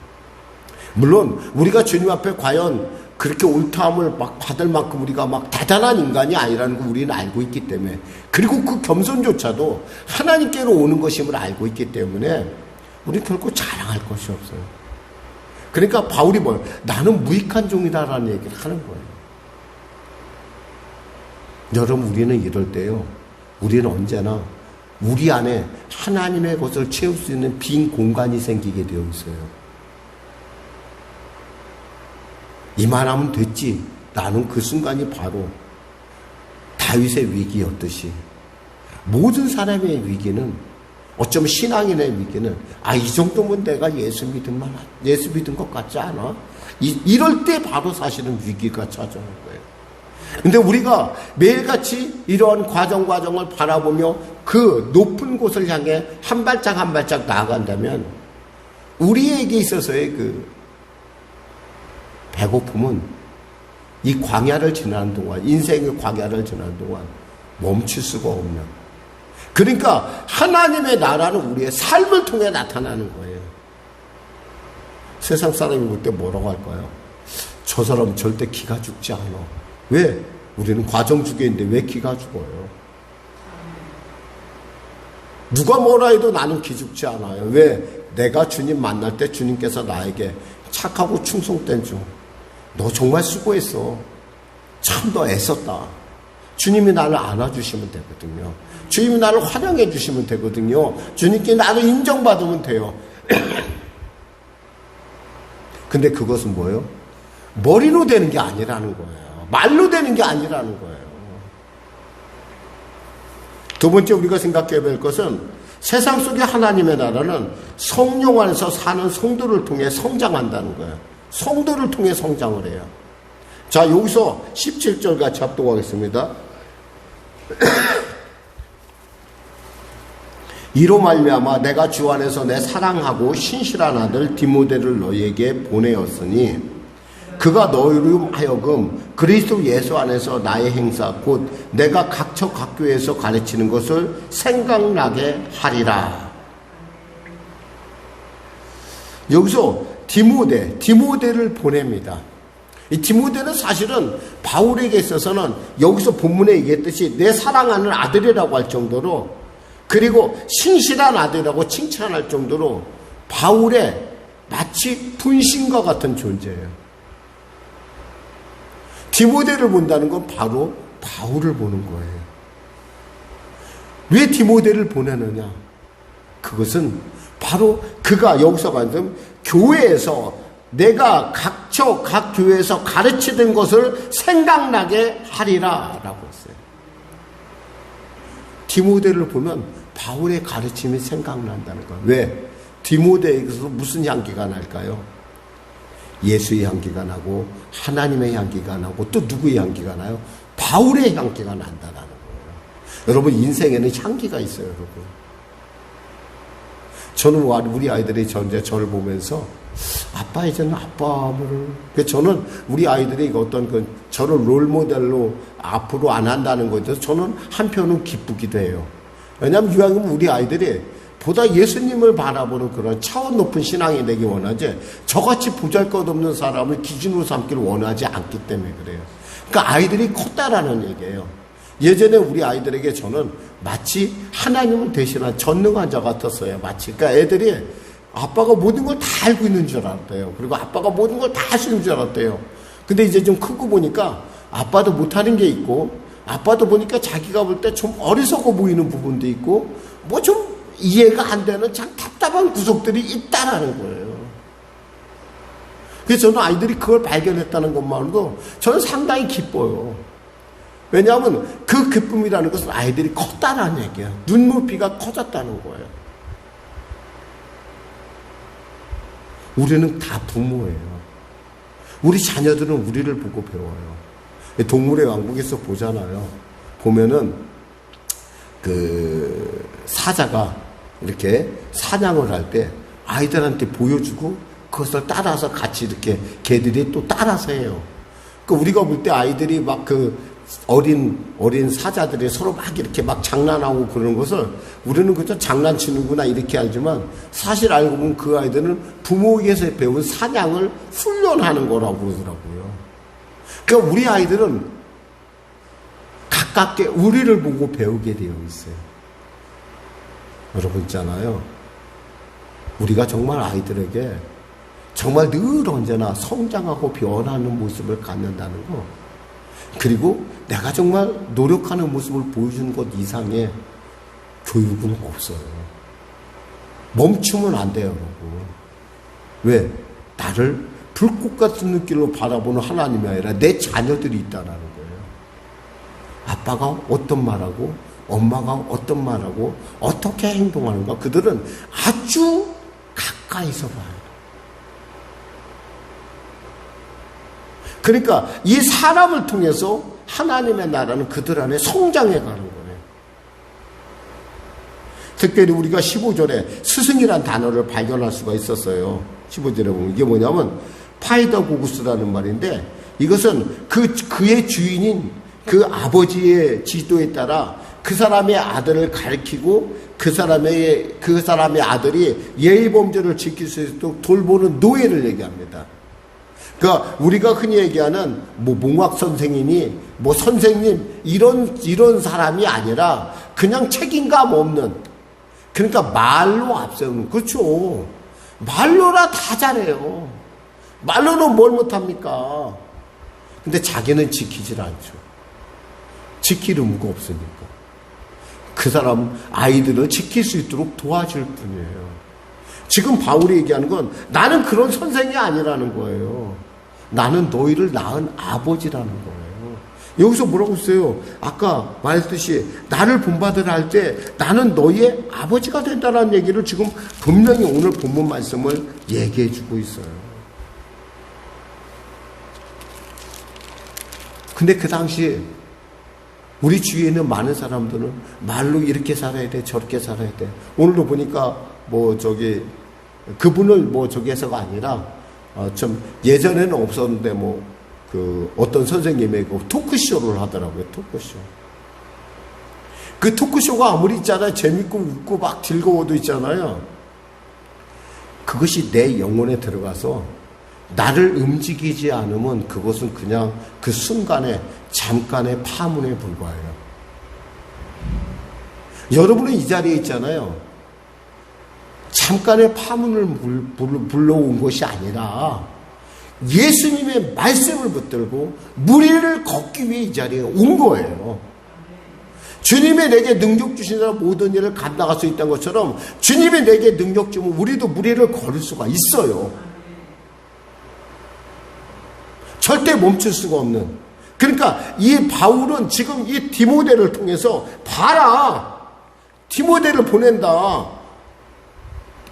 물론 우리가 주님 앞에 과연 그렇게 옳다함을 막 받을 만큼 우리가 막 대단한 인간이 아니라는 걸 우리는 알고 있기 때문에, 그리고 그 겸손조차도 하나님께로 오는 것임을 알고 있기 때문에 우리는 결코 자랑할 것이 없어요. 그러니까 바울이 뭐예요? 나는 무익한 종이다라는 얘기를 하는 거예요. 여러분, 우리는 이럴 때요, 우리는 언제나 우리 안에 하나님의 것을 채울 수 있는 빈 공간이 생기게 되어 있어요. 이만하면 됐지. 나는 그 순간이 바로 다윗의 위기였듯이 모든 사람의 위기는 어쩌면 신앙인의 위기는 이 정도면 내가 예수 믿은 것 같지 않아? 이럴 때 바로 사실은 위기가 찾아오는 거예요. 근데 우리가 매일같이 이러한 과정을 바라보며 그 높은 곳을 향해 한 발짝 한 발짝 나아간다면 우리에게 있어서의 그 배고픔은 이 광야를 지나는 동안, 인생의 광야를 지나는 동안 멈출 수가 없는, 그러니까 하나님의 나라는 우리의 삶을 통해 나타나는 거예요. 세상 사람이 볼 때 뭐라고 할까요? 저 사람은 절대 기가 죽지 않아. 왜? 우리는 과정주기인데 왜 기가 죽어요? 누가 뭐라 해도 나는 기죽지 않아요. 왜? 내가 주님 만날 때 주님께서 나에게 착하고 충성된 중, 너 정말 수고했어. 참 너 애썼다. 주님이 나를 안아주시면 되거든요. 주님이 나를 환영해 주시면 되거든요. 주님께 나를 인정받으면 돼요. 근데 그것은 뭐예요? 머리로 되는 게 아니라는 거예요. 말로 되는 게 아니라는 거예요. 두 번째 우리가 생각해야 될 것은 세상 속의 하나님의 나라는 성령 안에서 사는 성도를 통해 성장한다는 거예요. 성도를 통해 성장을 해요. 자, 여기서 17절 같이 합독하겠습니다. 이로 말미암아 내가 주 안에서 내 사랑하고 신실한 아들 디모데를 너희에게 보내었으니 그가 너희로 하여금 그리스도 예수 안에서 나의 행사 곧 내가 각처 각 교회에서 가르치는 것을 생각나게 하리라. 여기서 디모데를 보냅니다. 이 디모데는 사실은 바울에게 있어서는 여기서 본문에 얘기했듯이 내 사랑하는 아들이라고 할 정도로, 그리고 신실한 아들이라고 칭찬할 정도로 바울의 마치 분신과 같은 존재예요. 디모데를 본다는 건 바로 바울을 보는 거예요. 왜 디모데를 보내느냐? 그것은 바로 그가 여기서 말하면 교회에서 내가 각처 각 교회에서 가르치던 것을 생각나게 하리라 라고 했어요. 디모데를 보면 바울의 가르침이 생각난다는 거예요. 왜? 디모데에게서 무슨 향기가 날까요? 예수의 향기가 나고 하나님의 향기가 나고 또 누구의 향기가 나요? 바울의 향기가 난다는 거예요. 여러분, 인생에는 향기가 있어요, 여러분. 저는 우리 아이들이 저를 보면서 아빠 이제는 아빠를, 저는 우리 아이들이 어떤 저를 롤모델로 앞으로 안 한다는 거죠. 저는 한편은 기쁘기도 해요. 왜냐하면 이왕이면 우리 아이들이 보다 예수님을 바라보는 그런 차원 높은 신앙이 되기 원하지, 저같이 보잘것없는 사람을 기준으로 삼기를 원하지 않기 때문에 그래요. 그러니까 아이들이 컸다라는 얘기예요. 예전에 우리 아이들에게 저는 마치 하나님을 대신한 전능한 자 같았어요. 마치. 그러니까 애들이 아빠가 모든 걸 다 알고 있는 줄 알았대요. 그리고 아빠가 모든 걸 다 할 수 있는 줄 알았대요. 근데 이제 좀 크고 보니까 아빠도 못하는 게 있고, 아빠도 보니까 자기가 볼 때 좀 어리석어 보이는 부분도 있고, 뭐 좀 이해가 안 되는 참 답답한 구석들이 있다라는 거예요. 그래서 저는 아이들이 그걸 발견했다는 것만으로도 저는 상당히 기뻐요. 왜냐하면 그 기쁨이라는 것은 아이들이 컸다라는 얘기예요. 눈높이가 커졌다는 거예요. 우리는 다 부모예요. 우리 자녀들은 우리를 보고 배워요. 동물의 왕국에서 보잖아요. 보면은 그 사자가 이렇게 사냥을 할 때 아이들한테 보여주고 그것을 따라서 같이 이렇게 개들이 또 따라서 해요. 그 우리가 볼 때 아이들이 막 어린 사자들이 서로 막 이렇게 막 장난하고 그러는 것을 우리는 그저 장난치는구나 이렇게 알지만, 사실 알고 보면 그 아이들은 부모에게서 배운 사냥을 훈련하는 거라고 그러더라고요. 그러니까 우리 아이들은 가깝게 우리를 보고 배우게 되어 있어요. 여러분 있잖아요. 우리가 정말 아이들에게 정말 늘 언제나 성장하고 변하는 모습을 갖는다는 거, 그리고 내가 정말 노력하는 모습을 보여주는 것 이상의 교육은 없어요. 멈추면 안 돼요, 여러분. 왜? 나를 불꽃 같은 눈길로 바라보는 하나님이 아니라 내 자녀들이 있다는 거예요. 아빠가 어떤 말하고 엄마가 어떤 말하고 어떻게 행동하는가 그들은 아주 가까이서 봐요. 그러니까 이 사람을 통해서 하나님의 나라는 그들 안에 성장해 가는 거예요. 특별히 우리가 15절에 스승이란 단어를 발견할 수가 있었어요. 15절에 보면 이게 뭐냐면 파이다고구스라는 말인데 이것은 그의 주인인 그 아버지의 지도에 따라 그 사람의 아들을 가르치고 그 사람의 아들이 예의범죄를 지킬 수 있도록 돌보는 노예를 얘기합니다. 그러니까 우리가 흔히 얘기하는 뭐 몽학 선생이니 뭐 선생님 이런 사람이 아니라 그냥 책임감 없는, 그러니까 말로 앞세우는, 그렇죠. 말로라 다 잘해요. 말로는 뭘 못합니까? 근데 자기는 지키질 않죠. 지킬 의무가 없으니까. 그 사람 아이들을 지킬 수 있도록 도와줄 뿐이에요. 지금 바울이 얘기하는 건 나는 그런 선생이 아니라는 거예요. 나는 너희를 낳은 아버지라는 거예요. 여기서 뭐라고 써요? 아까 말했듯이 나를 본받으라 할 때 나는 너희의 아버지가 된다는 얘기를 지금 분명히 오늘 본문 말씀을 얘기해 주고 있어요. 근데 그 당시 우리 주위에 있는 많은 사람들은 말로 이렇게 살아야 돼, 저렇게 살아야 돼. 오늘도 보니까 그분을 해서가 아니라 좀 예전에는 없었는데 어떤 선생님의 토크쇼를 하더라고요. 토크쇼. 그 토크쇼가 아무리 있잖아요. 재밌고 웃고 막 즐거워도 있잖아요. 그것이 내 영혼에 들어가서 나를 움직이지 않으면 그것은 그냥 그 순간에 잠깐의 파문에 불과해요. 여러분은 이 자리에 있잖아요. 잠깐의 파문을 불러온 것이 아니라 예수님의 말씀을 붙들고 무리를 걷기 위해 이 자리에 온 거예요. 주님이 내게 능력 주시느라 모든 일을 감당할 수 있다는 것처럼 주님이 내게 능력 주면 우리도 무리를 걸을 수가 있어요. 절대 멈출 수가 없는. 그러니까 이 바울은 지금 이 디모데를 통해서 봐라, 디모데를 보낸다.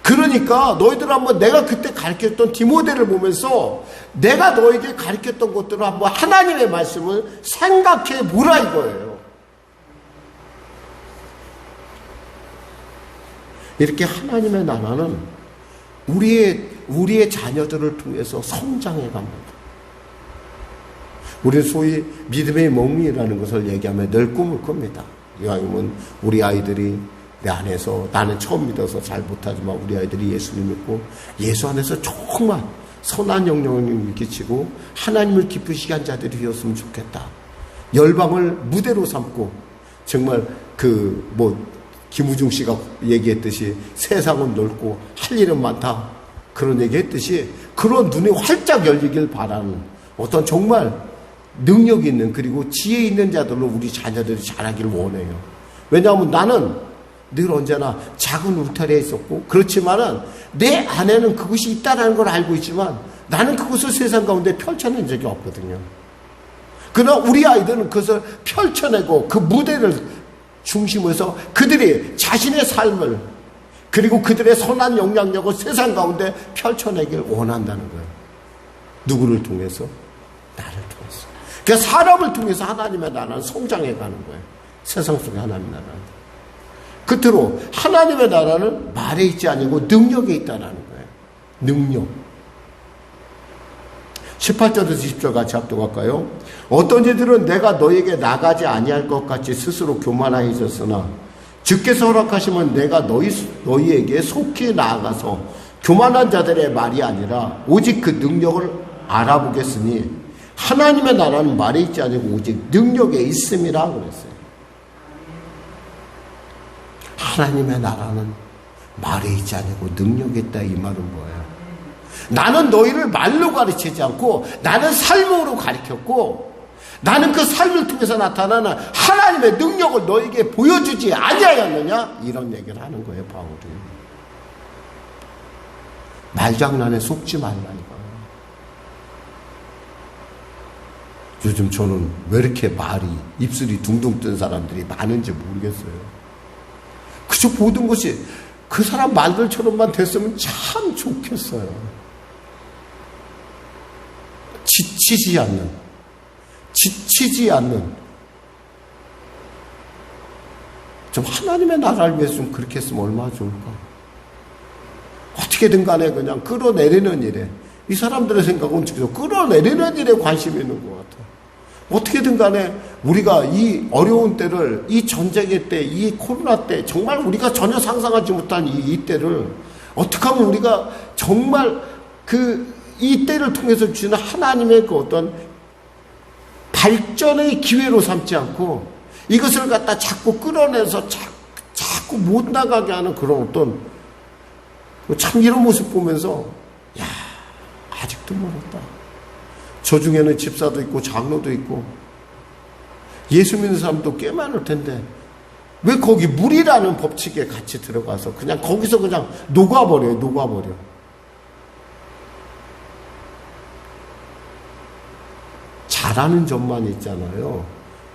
그러니까 너희들 한번 내가 그때 가르쳤던 디모데를 보면서 내가 너에게 가르쳤던 것들을 한번 하나님의 말씀을 생각해 보라 이거예요. 이렇게 하나님의 나라는 우리의 자녀들을 통해서 성장해 갑니다. 우리는 소위 믿음의 멍이라는 것을 얘기하면 늘 꿈을 꿉니다. 이왕이면 우리 아이들이 내 안에서, 나는 처음 믿어서 잘 못하지만 우리 아이들이 예수를 믿고 예수 안에서 정말 선한 영향을 끼치고 하나님을 기쁘시게 한 자들이 되었으면 좋겠다. 열방을 무대로 삼고 정말 김우중 씨가 얘기했듯이 세상은 넓고 할 일은 많다, 그런 얘기했듯이 그런 눈이 활짝 열리길 바라는 어떤 정말 능력 있는 그리고 지혜 있는 자들로 우리 자녀들이 자라기를 원해요. 왜냐하면 나는 늘 언제나 작은 울타리에 있었고 그렇지만은 내 안에는 그것이 있다는 걸 알고 있지만 나는 그것을 세상 가운데 펼쳐낸 적이 없거든요. 그러나 우리 아이들은 그것을 펼쳐내고 그 무대를 중심으로 해서 그들이 자신의 삶을 그리고 그들의 선한 영향력을 세상 가운데 펼쳐내길 원한다는 거예요. 누구를 통해서? 나를 통해서. 그러니까 사람을 통해서 하나님의 나라는 성장해 가는 거예요. 세상 속에 하나님의 나라는. 끝으로 하나님의 나라는 말에 있지 아니고 능력에 있다는 거예요. 능력. 18절에서 20절 같이 합독할까요? 어떤 이들은 내가 너에게 나가지 아니할 것 같이 스스로 교만하여 있었으나 주께서 허락하시면 내가 너희에게 속히 나아가서 교만한 자들의 말이 아니라 오직 그 능력을 알아보겠으니 하나님의 나라는 말에 있지 아니고 오직 능력에 있음이라 그랬어요. 하나님의 나라는 말에 있지 아니고 능력에 있다, 이 말은 뭐예요? 나는 너희를 말로 가르치지 않고 나는 삶으로 가르쳤고 나는 그 삶을 통해서 나타나는 하나님의 능력을 너에게 보여주지 아니하였느냐, 이런 얘기를 하는 거예요. 바울이. 말장난에 속지 말라니까. 요즘 저는 왜 이렇게 말이 입술이 둥둥 뜬 사람들이 많은지 모르겠어요. 그저 모든 것이 그 사람 말들처럼만 됐으면 참 좋겠어요. 지치지 않는 좀 하나님의 나라를 위해서 좀 그렇게 했으면 얼마나 좋을까. 어떻게든 간에 그냥 끌어내리는 일에, 이 사람들의 생각은 지금 끌어내리는 일에 관심이 있는 것 같아요. 어떻게든 간에 우리가 이 어려운 때를, 이 전쟁의 때, 이 코로나 때, 정말 우리가 전혀 상상하지 못한 이 때를 어떻게 하면 우리가 정말 이 때를 통해서 주시는 하나님의 그 어떤 발전의 기회로 삼지 않고 이것을 갖다 자꾸 끌어내서 자꾸 못 나가게 하는 그런 어떤 참 이런 모습 보면서 야, 아직도 멀었다. 저 중에는 집사도 있고 장로도 있고 예수 믿는 사람도 꽤 많을 텐데 왜 거기 물이라는 법칙에 같이 들어가서 그냥 거기서 그냥 녹아버려. 잘하는 점만 있잖아요.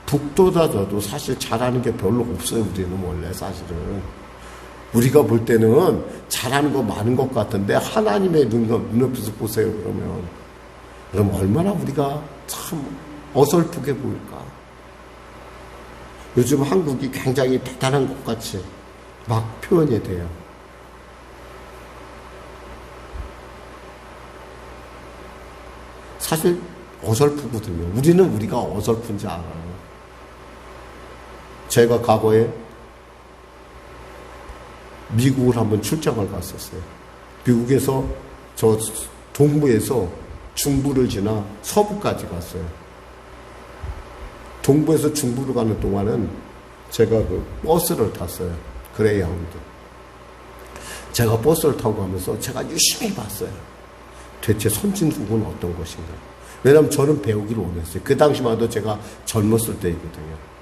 북돋아져도 사실 잘하는 게 별로 없어요. 우리는 원래 사실은. 우리가 볼 때는 잘하는 거 많은 것 같은데 하나님의 눈앞에서 보세요. 그럼 얼마나 우리가 참 어설프게 보일까. 요즘 한국이 굉장히 대단한 것 같이 막 표현이 돼요. 사실 어설프거든요. 우리는 우리가 어설픈지 알아요. 제가 과거에 미국을 한번 출장을 갔었어요. 미국에서 저 동부에서 중부를 지나 서부까지 갔어요. 동부에서 중부로 가는 동안은 제가 그 버스를 탔어요. 그레이하운드. 제가 버스를 타고 가면서 제가 유심히 봤어요. 대체 선진국은 어떤 것인가. 왜냐하면 저는 배우기를 원했어요. 그 당시만 해도 제가 젊었을 때이거든요.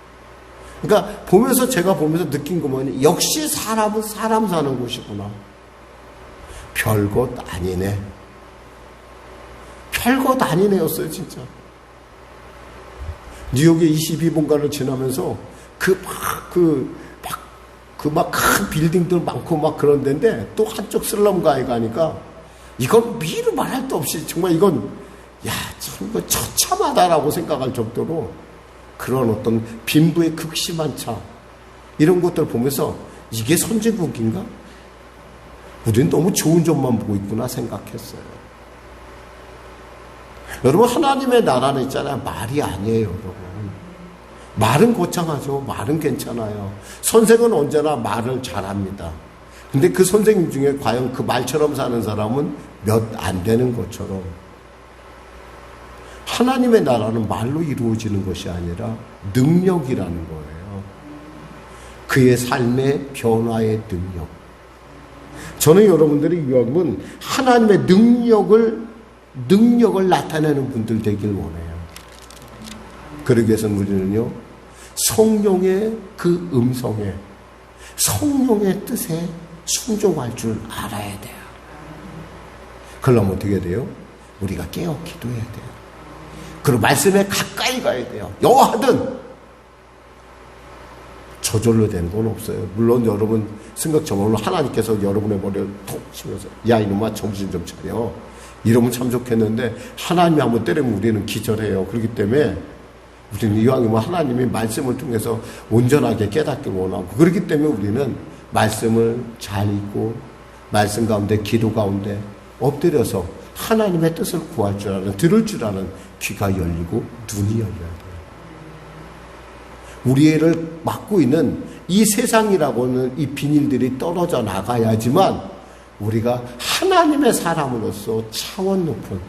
그러니까 제가 보면서 느낀 거 뭐냐. 역시 사람은 사람 사는 곳이구나. 별것 아니네. 별것 아니네였어요, 진짜. 뉴욕의 22번가를 지나면서 큰 빌딩들 많고 막 그런 데인데 또 한쪽 슬럼가에 가니까 이건 미루 말할 데 없이 정말 이건 참 이거 처참하다라고 생각할 정도로 그런 어떤 빈부의 극심한 차 이런 것들을 보면서 이게 선진국인가? 우리는 너무 좋은 점만 보고 있구나 생각했어요. 여러분 하나님의 나라는 있잖아요. 말이 아니에요. 여러분. 말은 거창하죠. 말은 괜찮아요. 선생은 언제나 말을 잘합니다. 근데 그 선생님 중에 과연 그 말처럼 사는 사람은 몇 안 되는 것처럼 하나님의 나라는 말로 이루어지는 것이 아니라 능력이라는 거예요. 그의 삶의 변화의 능력. 저는 여러분들이 유학은 하나님의 능력을 나타내는 분들 되길 원해요. 그러기 위해서는 우리는요, 성령의 그 음성에, 성령의 뜻에 순종할 줄 알아야 돼요. 그러려면 어떻게 돼요? 우리가 깨어 기도해야 돼요. 그리고 말씀에 가까이 가야 돼요. 여하든 저절로 된 건 없어요. 물론 여러분 생각 저물로 하나님께서 여러분의 머리를 톡 치면서 야 이놈아 정신 좀 차려. 이러면 참 좋겠는데 하나님이 한번 때리면 우리는 기절해요. 그렇기 때문에 우리는 이왕이면 하나님이 말씀을 통해서 온전하게 깨닫길 원하고 그렇기 때문에 우리는 말씀을 잘 읽고 말씀 가운데 기도 가운데 엎드려서 하나님의 뜻을 구할 줄 아는 들을 줄 아는 귀가 열리고 눈이 열려야 돼요. 우리를 막고 있는 이 세상이라고는 이 비닐들이 떨어져 나가야지만 우리가 하나님의 사람으로서 차원 높은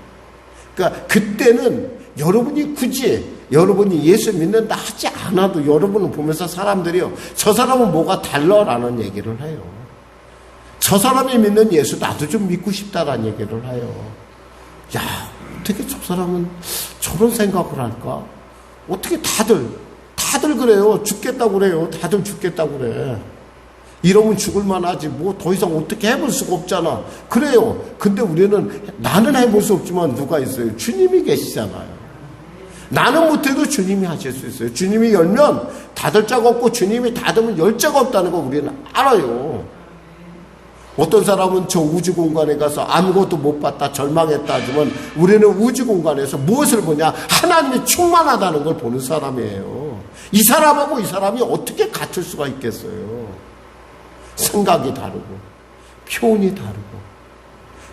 그러니까 그때는 여러분이 굳이 여러분이 예수 믿는다 하지 않아도 여러분을 보면서 사람들이요 저 사람은 뭐가 달라라는 얘기를 해요. 저 사람이 믿는 예수 나도 좀 믿고 싶다라는 얘기를 해요. 야 어떻게 저 사람은 저런 생각을 할까? 어떻게 다들 그래요. 죽겠다고 그래요. 다들 죽겠다고 그래. 이러면 죽을만 하지 뭐 더 이상 어떻게 해볼 수가 없잖아. 그래요. 근데 우리는 나는 해볼 수 없지만 누가 있어요? 주님이 계시잖아요. 나는 못해도 주님이 하실 수 있어요. 주님이 열면 닫을 자가 없고 주님이 닫으면 열 자가 없다는 거 우리는 알아요. 어떤 사람은 저 우주 공간에 가서 아무것도 못 봤다, 절망했다 하지만 우리는 우주 공간에서 무엇을 보냐? 하나님이 충만하다는 걸 보는 사람이에요. 이 사람하고 이 사람이 어떻게 같을 수가 있겠어요? 생각이 다르고 표현이 다르고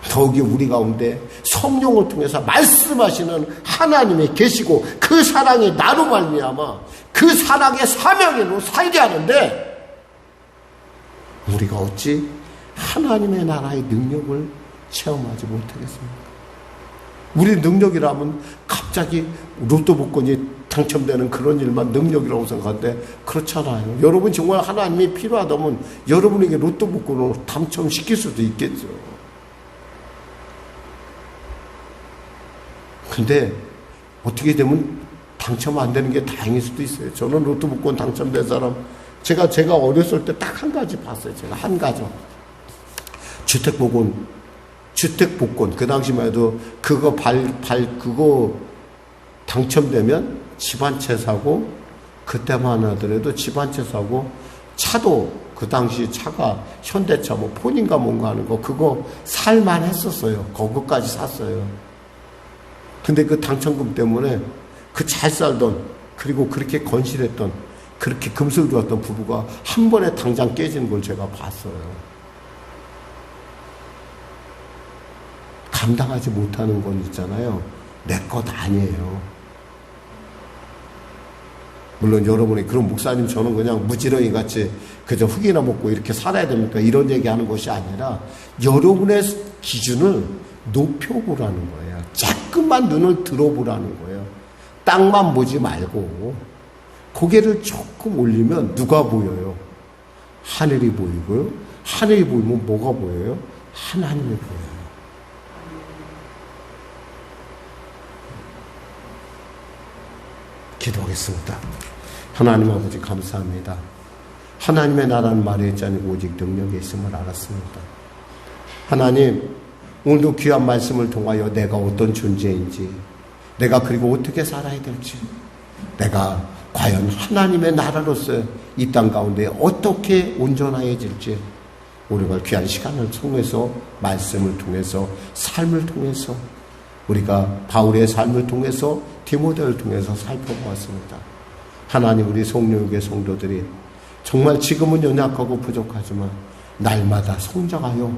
더욱이 우리 가운데 성령을 통해서 말씀하시는 하나님이 계시고 그 사랑이 나로 말미암아 그 사랑의 사명으로 살게 하는데 우리가 어찌 하나님의 나라의 능력을 체험하지 못하겠습니까? 우리 능력이라면 갑자기 로또 복권이 당첨되는 그런 일만 능력이라고 생각하는데 그렇잖아요. 여러분 정말 하나님이 필요하다면 여러분에게 로또 복권을 당첨시킬 수도 있겠죠. 근데 어떻게 되면 당첨 안 되는 게 다행일 수도 있어요. 저는 로또 복권 당첨된 사람 제가 어렸을 때 딱 한 가지 봤어요. 제가 한 가지 주택복권 그 당시만 해도 그거 그거 당첨되면 집 한 채 사고 그때만 하더라도 집 한 채 사고 차도 그 당시 차가 현대차 뭐 폰인가 뭔가 하는 거 그거 살만 했었어요. 그거까지 샀어요. 근데 그 당첨금 때문에 그 잘 살던 그리고 그렇게 건실했던 그렇게 금슬 좋았던 부부가 한 번에 당장 깨지는 걸 제가 봤어요. 감당하지 못하는 건 있잖아요. 내 것 아니에요. 물론 여러분이 그런 목사님 저는 그냥 무지렁이 같이 그저 흙이나 먹고 이렇게 살아야 됩니까? 이런 얘기하는 것이 아니라 여러분의 기준을 높여보라는 거예요. 자꾸만 눈을 들어보라는 거예요. 땅만 보지 말고 고개를 조금 올리면 누가 보여요? 하늘이 보이고요. 하늘이 보이면 뭐가 보여요? 하나님이 보여요. 기도하겠습니다. 하나님 아버지 감사합니다. 하나님의 나라는 말에 있지 않고 오직 능력에 있음을 알았습니다. 하나님 오늘도 귀한 말씀을 통하여 내가 어떤 존재인지 내가 그리고 어떻게 살아야 될지 내가 과연 하나님의 나라로서 이 땅 가운데 어떻게 온전해질지 우리가 귀한 시간을 통해서 말씀을 통해서 삶을 통해서 우리가 바울의 삶을 통해서 디모데를 통해서 살펴보았습니다. 하나님 우리 송영교회 성도들이 정말 지금은 연약하고 부족하지만 날마다 성장하여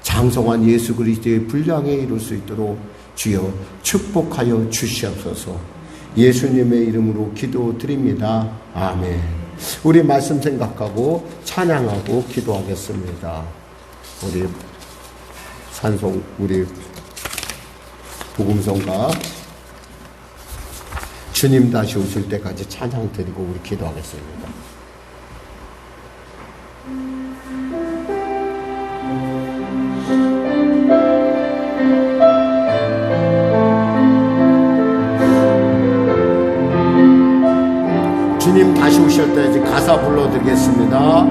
장성한 예수 그리스도의 분량에 이룰 수 있도록 주여 축복하여 주시옵소서. 예수님의 이름으로 기도드립니다. 아멘. 우리 말씀 생각하고 찬양하고 기도하겠습니다. 우리 복음성가 주님 다시 오실 때까지 찬양 드리고 우리 기도하겠습니다. 주님 다시 오실 때 이제 가사 불러드리겠습니다.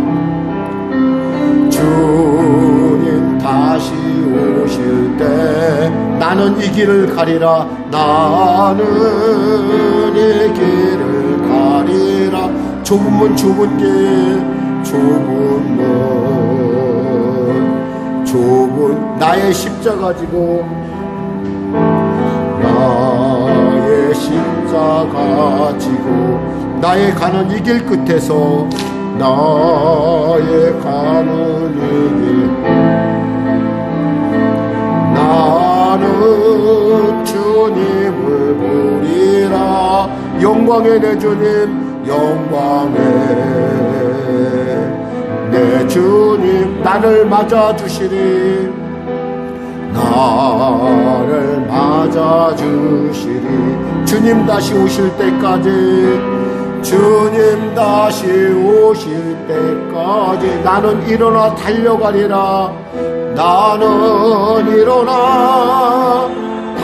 주님 다시 오실 때 나는 이 길을 가리라. 나는 이 길을 가리라. 좁은 문 좁은 길 좁은 문 좁은 나의 십자가 지고 나의 십자가 지고 나의 가는 이 길 끝에서 나의 가는 이 길 나는 주님을 보리라. 영광의 내 주님 영광의 내 주님 나를 맞아주시리. 나를 맞아주시리. 주님 다시 오실 때까지 주님 다시 오실 때까지 나는 일어나 달려가리라. 나는 일어나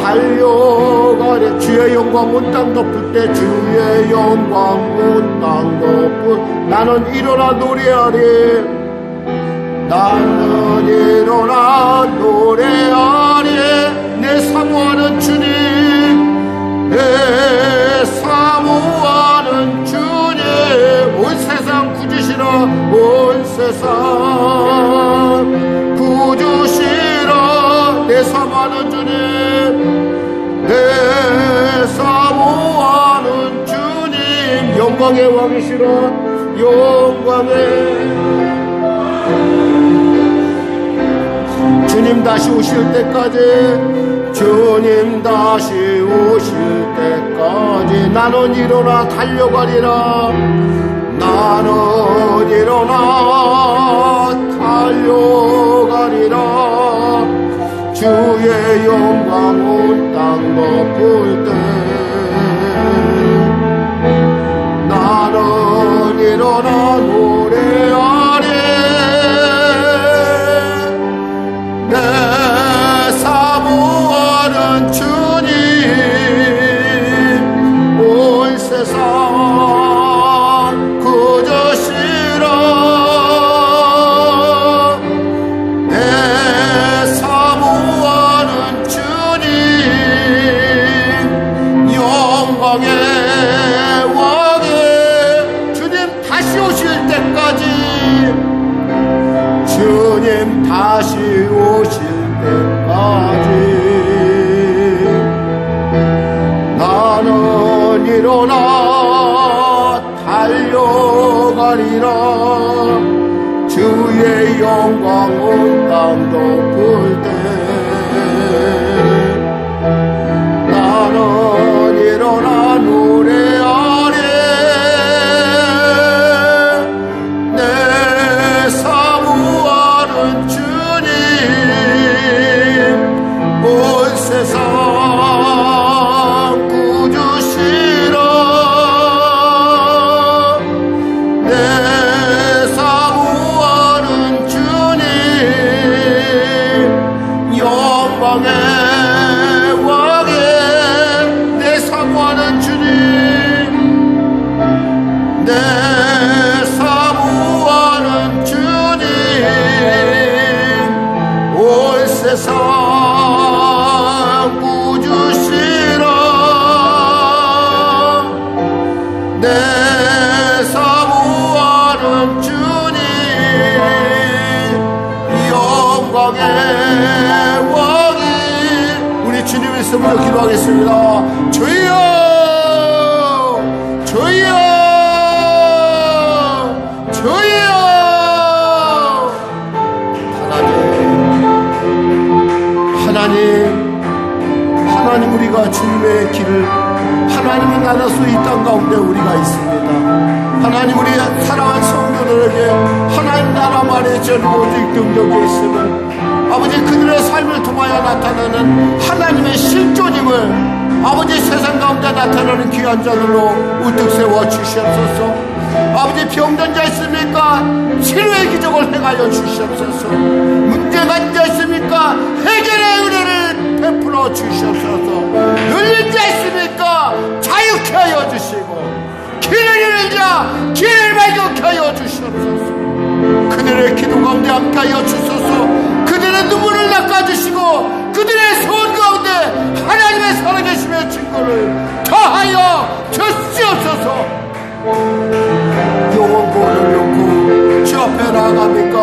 달려가리. 주의 영광 온 땅 덮을 때 주의 영광 온 땅 덮을 나는 일어나 노래하리. 나는 일어나 노래하리. 내 사모하는 주님 내 영광의 왕이시라. 영광의 주님 다시 오실 때까지, 주님 다시 오실 때까지 나는 일어나 달려가리라. 나는 일어나 달려가리라. 주의 영광 온 땅 덮을 때 나는 일어나 노래하리. 내 사모하는 주님 온 세상 구주시라. 내 사모하는 주님 영광의 왕의 주님 다시 오실 때까지, 주님 다시 오실 때까지 나는 일어나 달려가리라. 주의 영광 온 땅 덮을 때 나는 일어나 노래하리. 내 사모하는 주님 온 세상 구주시라. 내 사모하는 주님 영광의 왕의 내 사모하는 주님, 내 사모하는 주님 온 세상 구주시라. 내 사모하는 주님 영광의 왕이. 우리 주님 있으므로 기도하겠습니다. 주여 주여 주여. 하나님 우리가 주님의 길을 하나님을 나눠서 이 땅 가운데 우리가 있습니다. 하나님 우리 사랑하는 성도들에게 하나님 나라만의 저는 오직 능력이 있음을, 아버지 그들의 삶을 통하여 나타나는 하나님의 실존임을 아버지 세상 가운데 나타나는 귀한 자들로 우뚝 세워 주시옵소서. 아버지 병든 자 있습니까? 치료의 기적을 행하여 주시옵소서. 문제가 있는 자 있습니까? 해결의 은혜를 베풀어 주시옵소서. 눌린 자 있습니까? 자유케 하여 주시고, 길을 잃은 자 길을 발견케 하여 주시옵소서. 그들의 기도 가운데 함께하여 주소서. 그들의 눈물을 닦아주시고 그들의 소원 가운데 하나님의 살아계심의 증거를 더하여 주시옵소서. 영원권을 놓고 주 앞에 나아갑니까?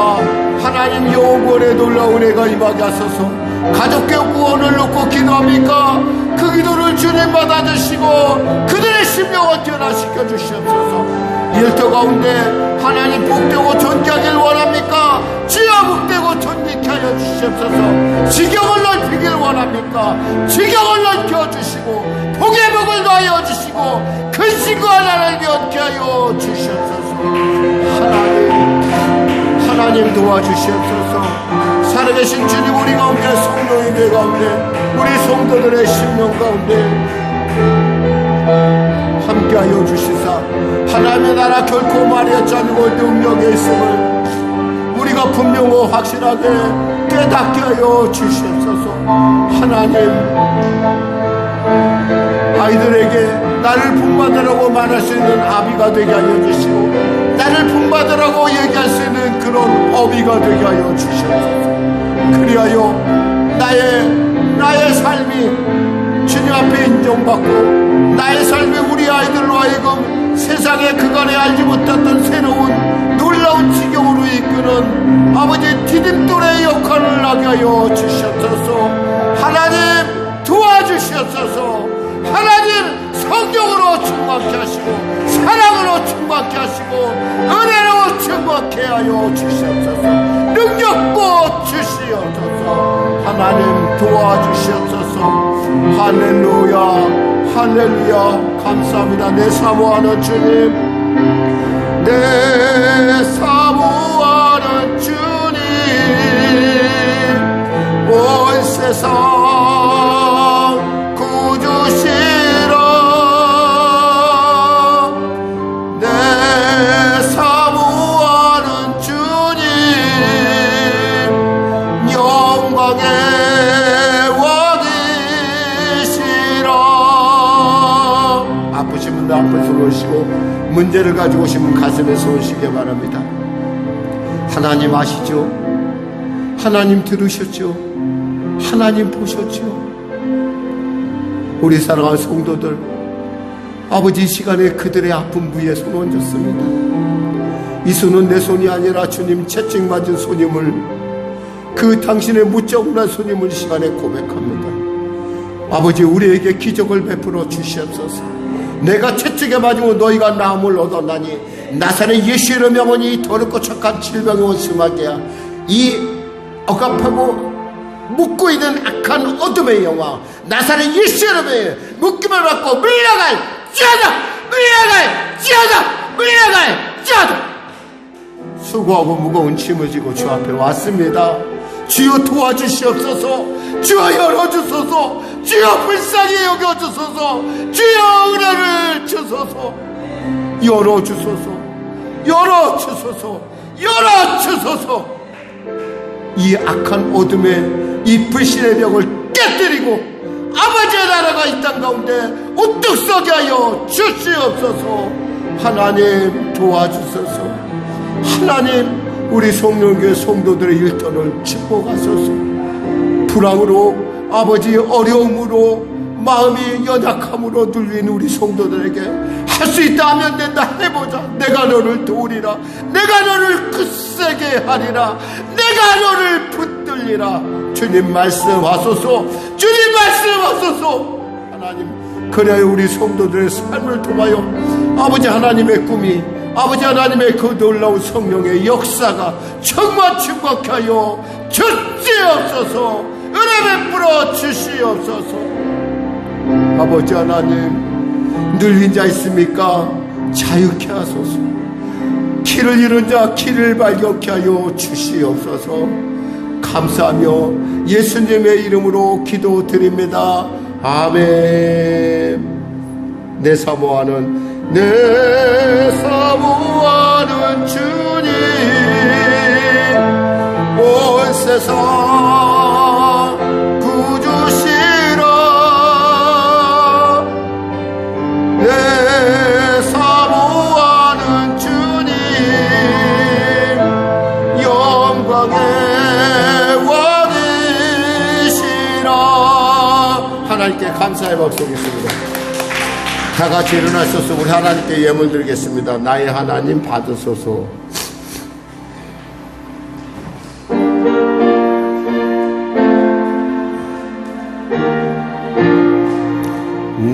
하나님 영원권에 놀라운 은혜가 임하게 하소서. 가족의 구원을 놓고 기도합니까? 그 기도를 주님 받아주시고 그들의 심령을 변화시켜 주시옵소서. 일터 가운데 하나님 복되고 존귀하길 원합니까? 지하 복되고 존귀케 하여 주시옵소서. 지경을 넓히길 원합니까? 지경을 넓혀주시고 복의 복을 더하여 주시고 근심과 나를 면케 하여 주시옵소서. 하나님 도와주시옵소서. 살아계신 주님 우리 가운데 성도의 내 가운데 우리 성도들의 심령 가운데 함께하여 주시사 하나님의 나라 결코 말하지 않고 능력에 있음을 우리가 분명히 확실하게 깨닫게 하여 주시옵소서. 하나님 아이들에게 나를 품받으라고 말할 수 있는 아비가 되게 하여 주시고 나를 품받으라고 얘기할 수 있는 그런 어비가 되게 하여 주시옵소서. 그리하여 나의 삶이 주님 앞에 인정받고 나의 삶이 우리 아이들로 하여금 세상에 그간에 알지 못했던 새로운 놀라운 지경으로 이끄는 아버지 디딤돌의 역할을 하게 하여 주시옵소서. 하나님 도와주시옵소서. 하나님 성령으로 충만케 하시고 사랑으로 충만케 하시고 은혜로 충만케 하여 주시옵소서. 능력도 주시옵소서. 하나님 도와주시옵소서. 할렐루야 할렐루야. 감사합니다. 내 사모하는 주님, 내 사모하는 주님, 온 세상 구주시라. 내 사모하는 주님, 영광의 왕이시라. 아프신 분들 아픈 손 오시고, 문제를 가지고 오신 분 가슴에 손 얹으시기 바랍니다. 하나님 아시죠? 하나님 들으셨죠? 하나님 보셨죠? 우리 사랑하는 성도들, 아버지 이 시간에 그들의 아픈 부위에 손 얹었습니다. 이 손은 내 손이 아니라 주님 채찍맞은 손임을, 그 당신의 무자국난 손임을 이 시간에 고백합니다. 아버지 우리에게 기적을 베풀어 주시옵소서. 내가 채찍에 맞으면 너희가 나음을 얻었나니 나사렛 예수의 명언이 더럽고 척한 질병의 원수마게 이 억압하고 묶고 있는 악한 어둠의 영화 나사렛 예수의 이름에 묶임을 받고 물러갈지어다, 물러갈지어다. 수고하고 무거운 짐을 지고 주 앞에 왔습니다. 주여 도와주시옵소서. 주여 열어주소서. 주여 불쌍히 여겨주소서. 주여 은혜를 주소서. 열어주소서. 이 악한 어둠의 이 불신의 벽을 깨뜨리고 아버지의 나라가 이 땅 가운데 우뚝 서게 하여 주시옵소서. 하나님 도와주소서. 하나님 우리 성령교회 성도들의 일터를 축복하소서. 불황으로 아버지 어려움으로 마음이 연약함으로 눌린 우리 성도들에게 할 수 있다 하면 된다. 해보자. 내가 너를 도우리라. 내가 너를 굳세게 하리라. 내가 너를 붙들리라. 주님 말씀하소서. 주님 말씀하소서. 하나님 그래야 우리 성도들의 삶을 통하여 아버지 하나님의 꿈이, 아버지 하나님의 그 놀라운 성령의 역사가 정말 충만케 하여 주시옵소서. 은혜 베풀어 주시옵소서. 아버지 하나님 눌린 자 있습니까? 자유케 하소서. 길을 잃은 자 길을 발견케 하여 주시옵소서. 감사하며 예수님의 이름으로 기도드립니다. 아멘. 내 사모하는 주님, 온 세상 구주시라. 내 사모하는 주님, 영광의 왕이시라. 하나님께 감사의 박수 드리겠습니다. 다 같이 일어나셔서 우리 하나님께 예물 드리겠습니다. 나의 하나님 받으소서.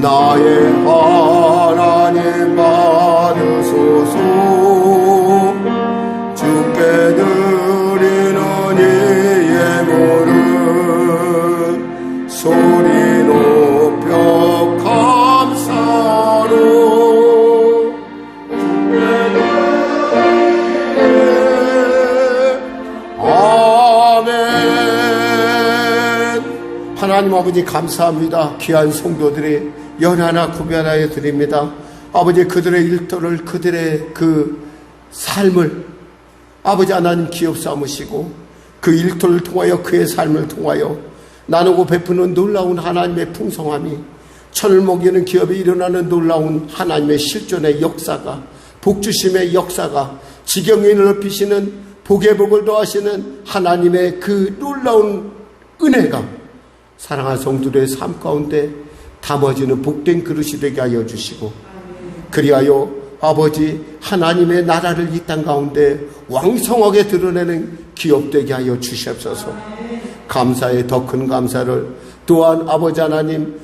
나의 하나님 받으소서. 주께 드리는 이 예물은 소리 높여 감사로 아멘. 하나님 아버지 감사합니다. 귀한 성도들이 연하나 구별하여 드립니다. 아버지 그들의 일터를, 그들의 그 삶을 아버지 하나님 기업 삼으시고 그 일터를 통하여 그의 삶을 통하여 나누고 베푸는 놀라운 하나님의 풍성함이, 천을 먹이는 기업에 일어나는 놀라운 하나님의 실존의 역사가, 복주심의 역사가, 지경인을 높이시는 복의 복을 더하시는 하나님의 그 놀라운 은혜가 사랑하는 성도들의 삶 가운데 담아지는 복된 그릇이 되게 하여 주시고, 그리하여 아버지 하나님의 나라를 이 땅 가운데 왕성하게 드러내는 기업되게 하여 주시옵소서. 감사의 더 큰 감사를 또한 아버지 하나님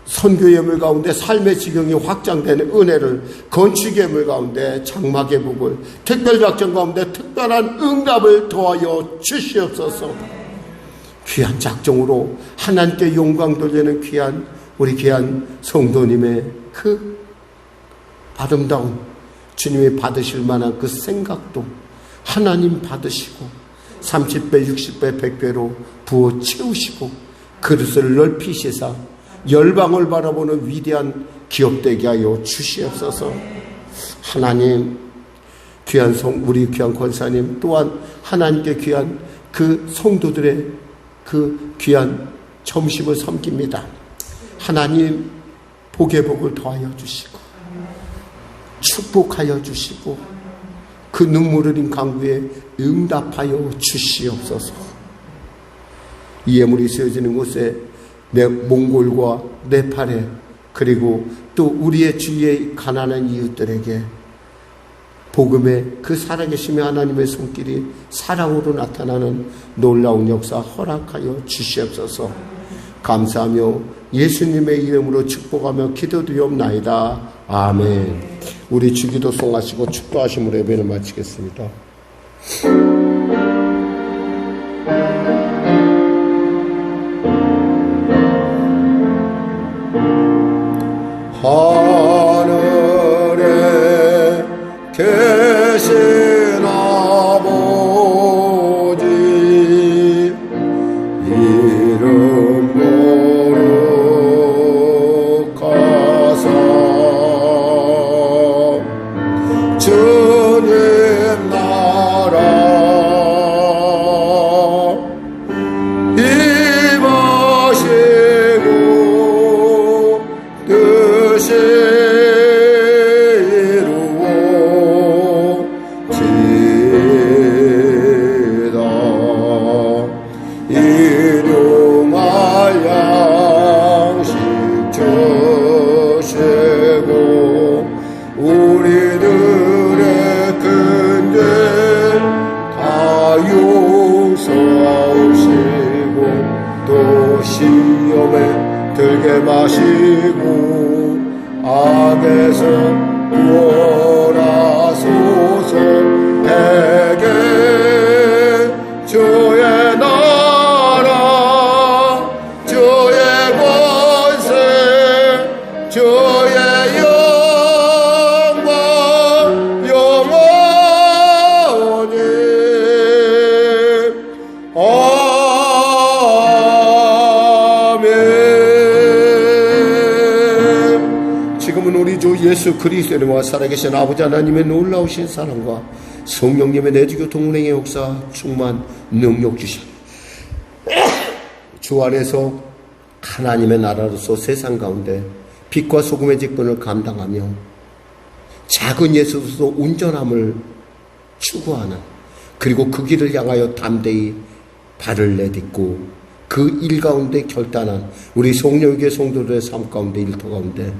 선교의 물 가운데 삶의 지경이 확장되는 은혜를, 건축의 물 가운데 장막의 복을, 특별작전 가운데 특별한 응답을 더하여 주시옵소서. 귀한 작정으로 하나님께 영광 돌리는 귀한 우리 귀한 성도님의 그 아름다운 주님이 받으실 만한 그 생각도 하나님 받으시고 30배 60배 100배로 부어 채우시고 그릇을 넓히시사 열방을 바라보는 위대한 기업 되게 하여 주시옵소서. 하나님, 귀한 우리 귀한 권사님 또한 하나님께 귀한 그 성도들의 그 귀한 점심을 섬깁니다. 하나님, 복의 복을 더하여 주시고 축복하여 주시고 그 눈물 흘린 강구에 응답하여 주시옵소서. 이 예물이 쓰여지는 곳에 내 몽골과 네팔에 그리고 또 우리의 주위의 가난한 이웃들에게 복음의 그 살아계시며 하나님의 손길이 사랑으로 나타나는 놀라운 역사 허락하여 주시옵소서. 감사하며 예수님의 이름으로 축복하며 기도드리옵나이다. 아멘. 우리 주기도 송하시고 축도하심으로 예배를 마치겠습니다. 하늘에 계신 아버지 이름 거룩하사 주님 나라 임하시고 뜻이 일용할 양식 주시고 우리들의 큰 죄 다 용서하시고 또 시험에 들게 마시고 악에서 구원하소서. 대개 주의 나라 주의 권세 주의 영광 영원히 아멘. 지금은 우리 주 예수 그리스도의 이름과 살아계신 아버지 하나님의 놀라우신 사랑과 성령님의 내주교 동행의 역사 충만 능력 주시옵소서. 주 안에서 하나님의 나라로서 세상 가운데 빛과 소금의 직분을 감당하며 작은 예수로서 온전함을 추구하는, 그리고 그 길을 향하여 담대히 발을 내딛고 그 일 가운데 결단한 우리 성령교회 성도들의 삶 가운데 일터 가운데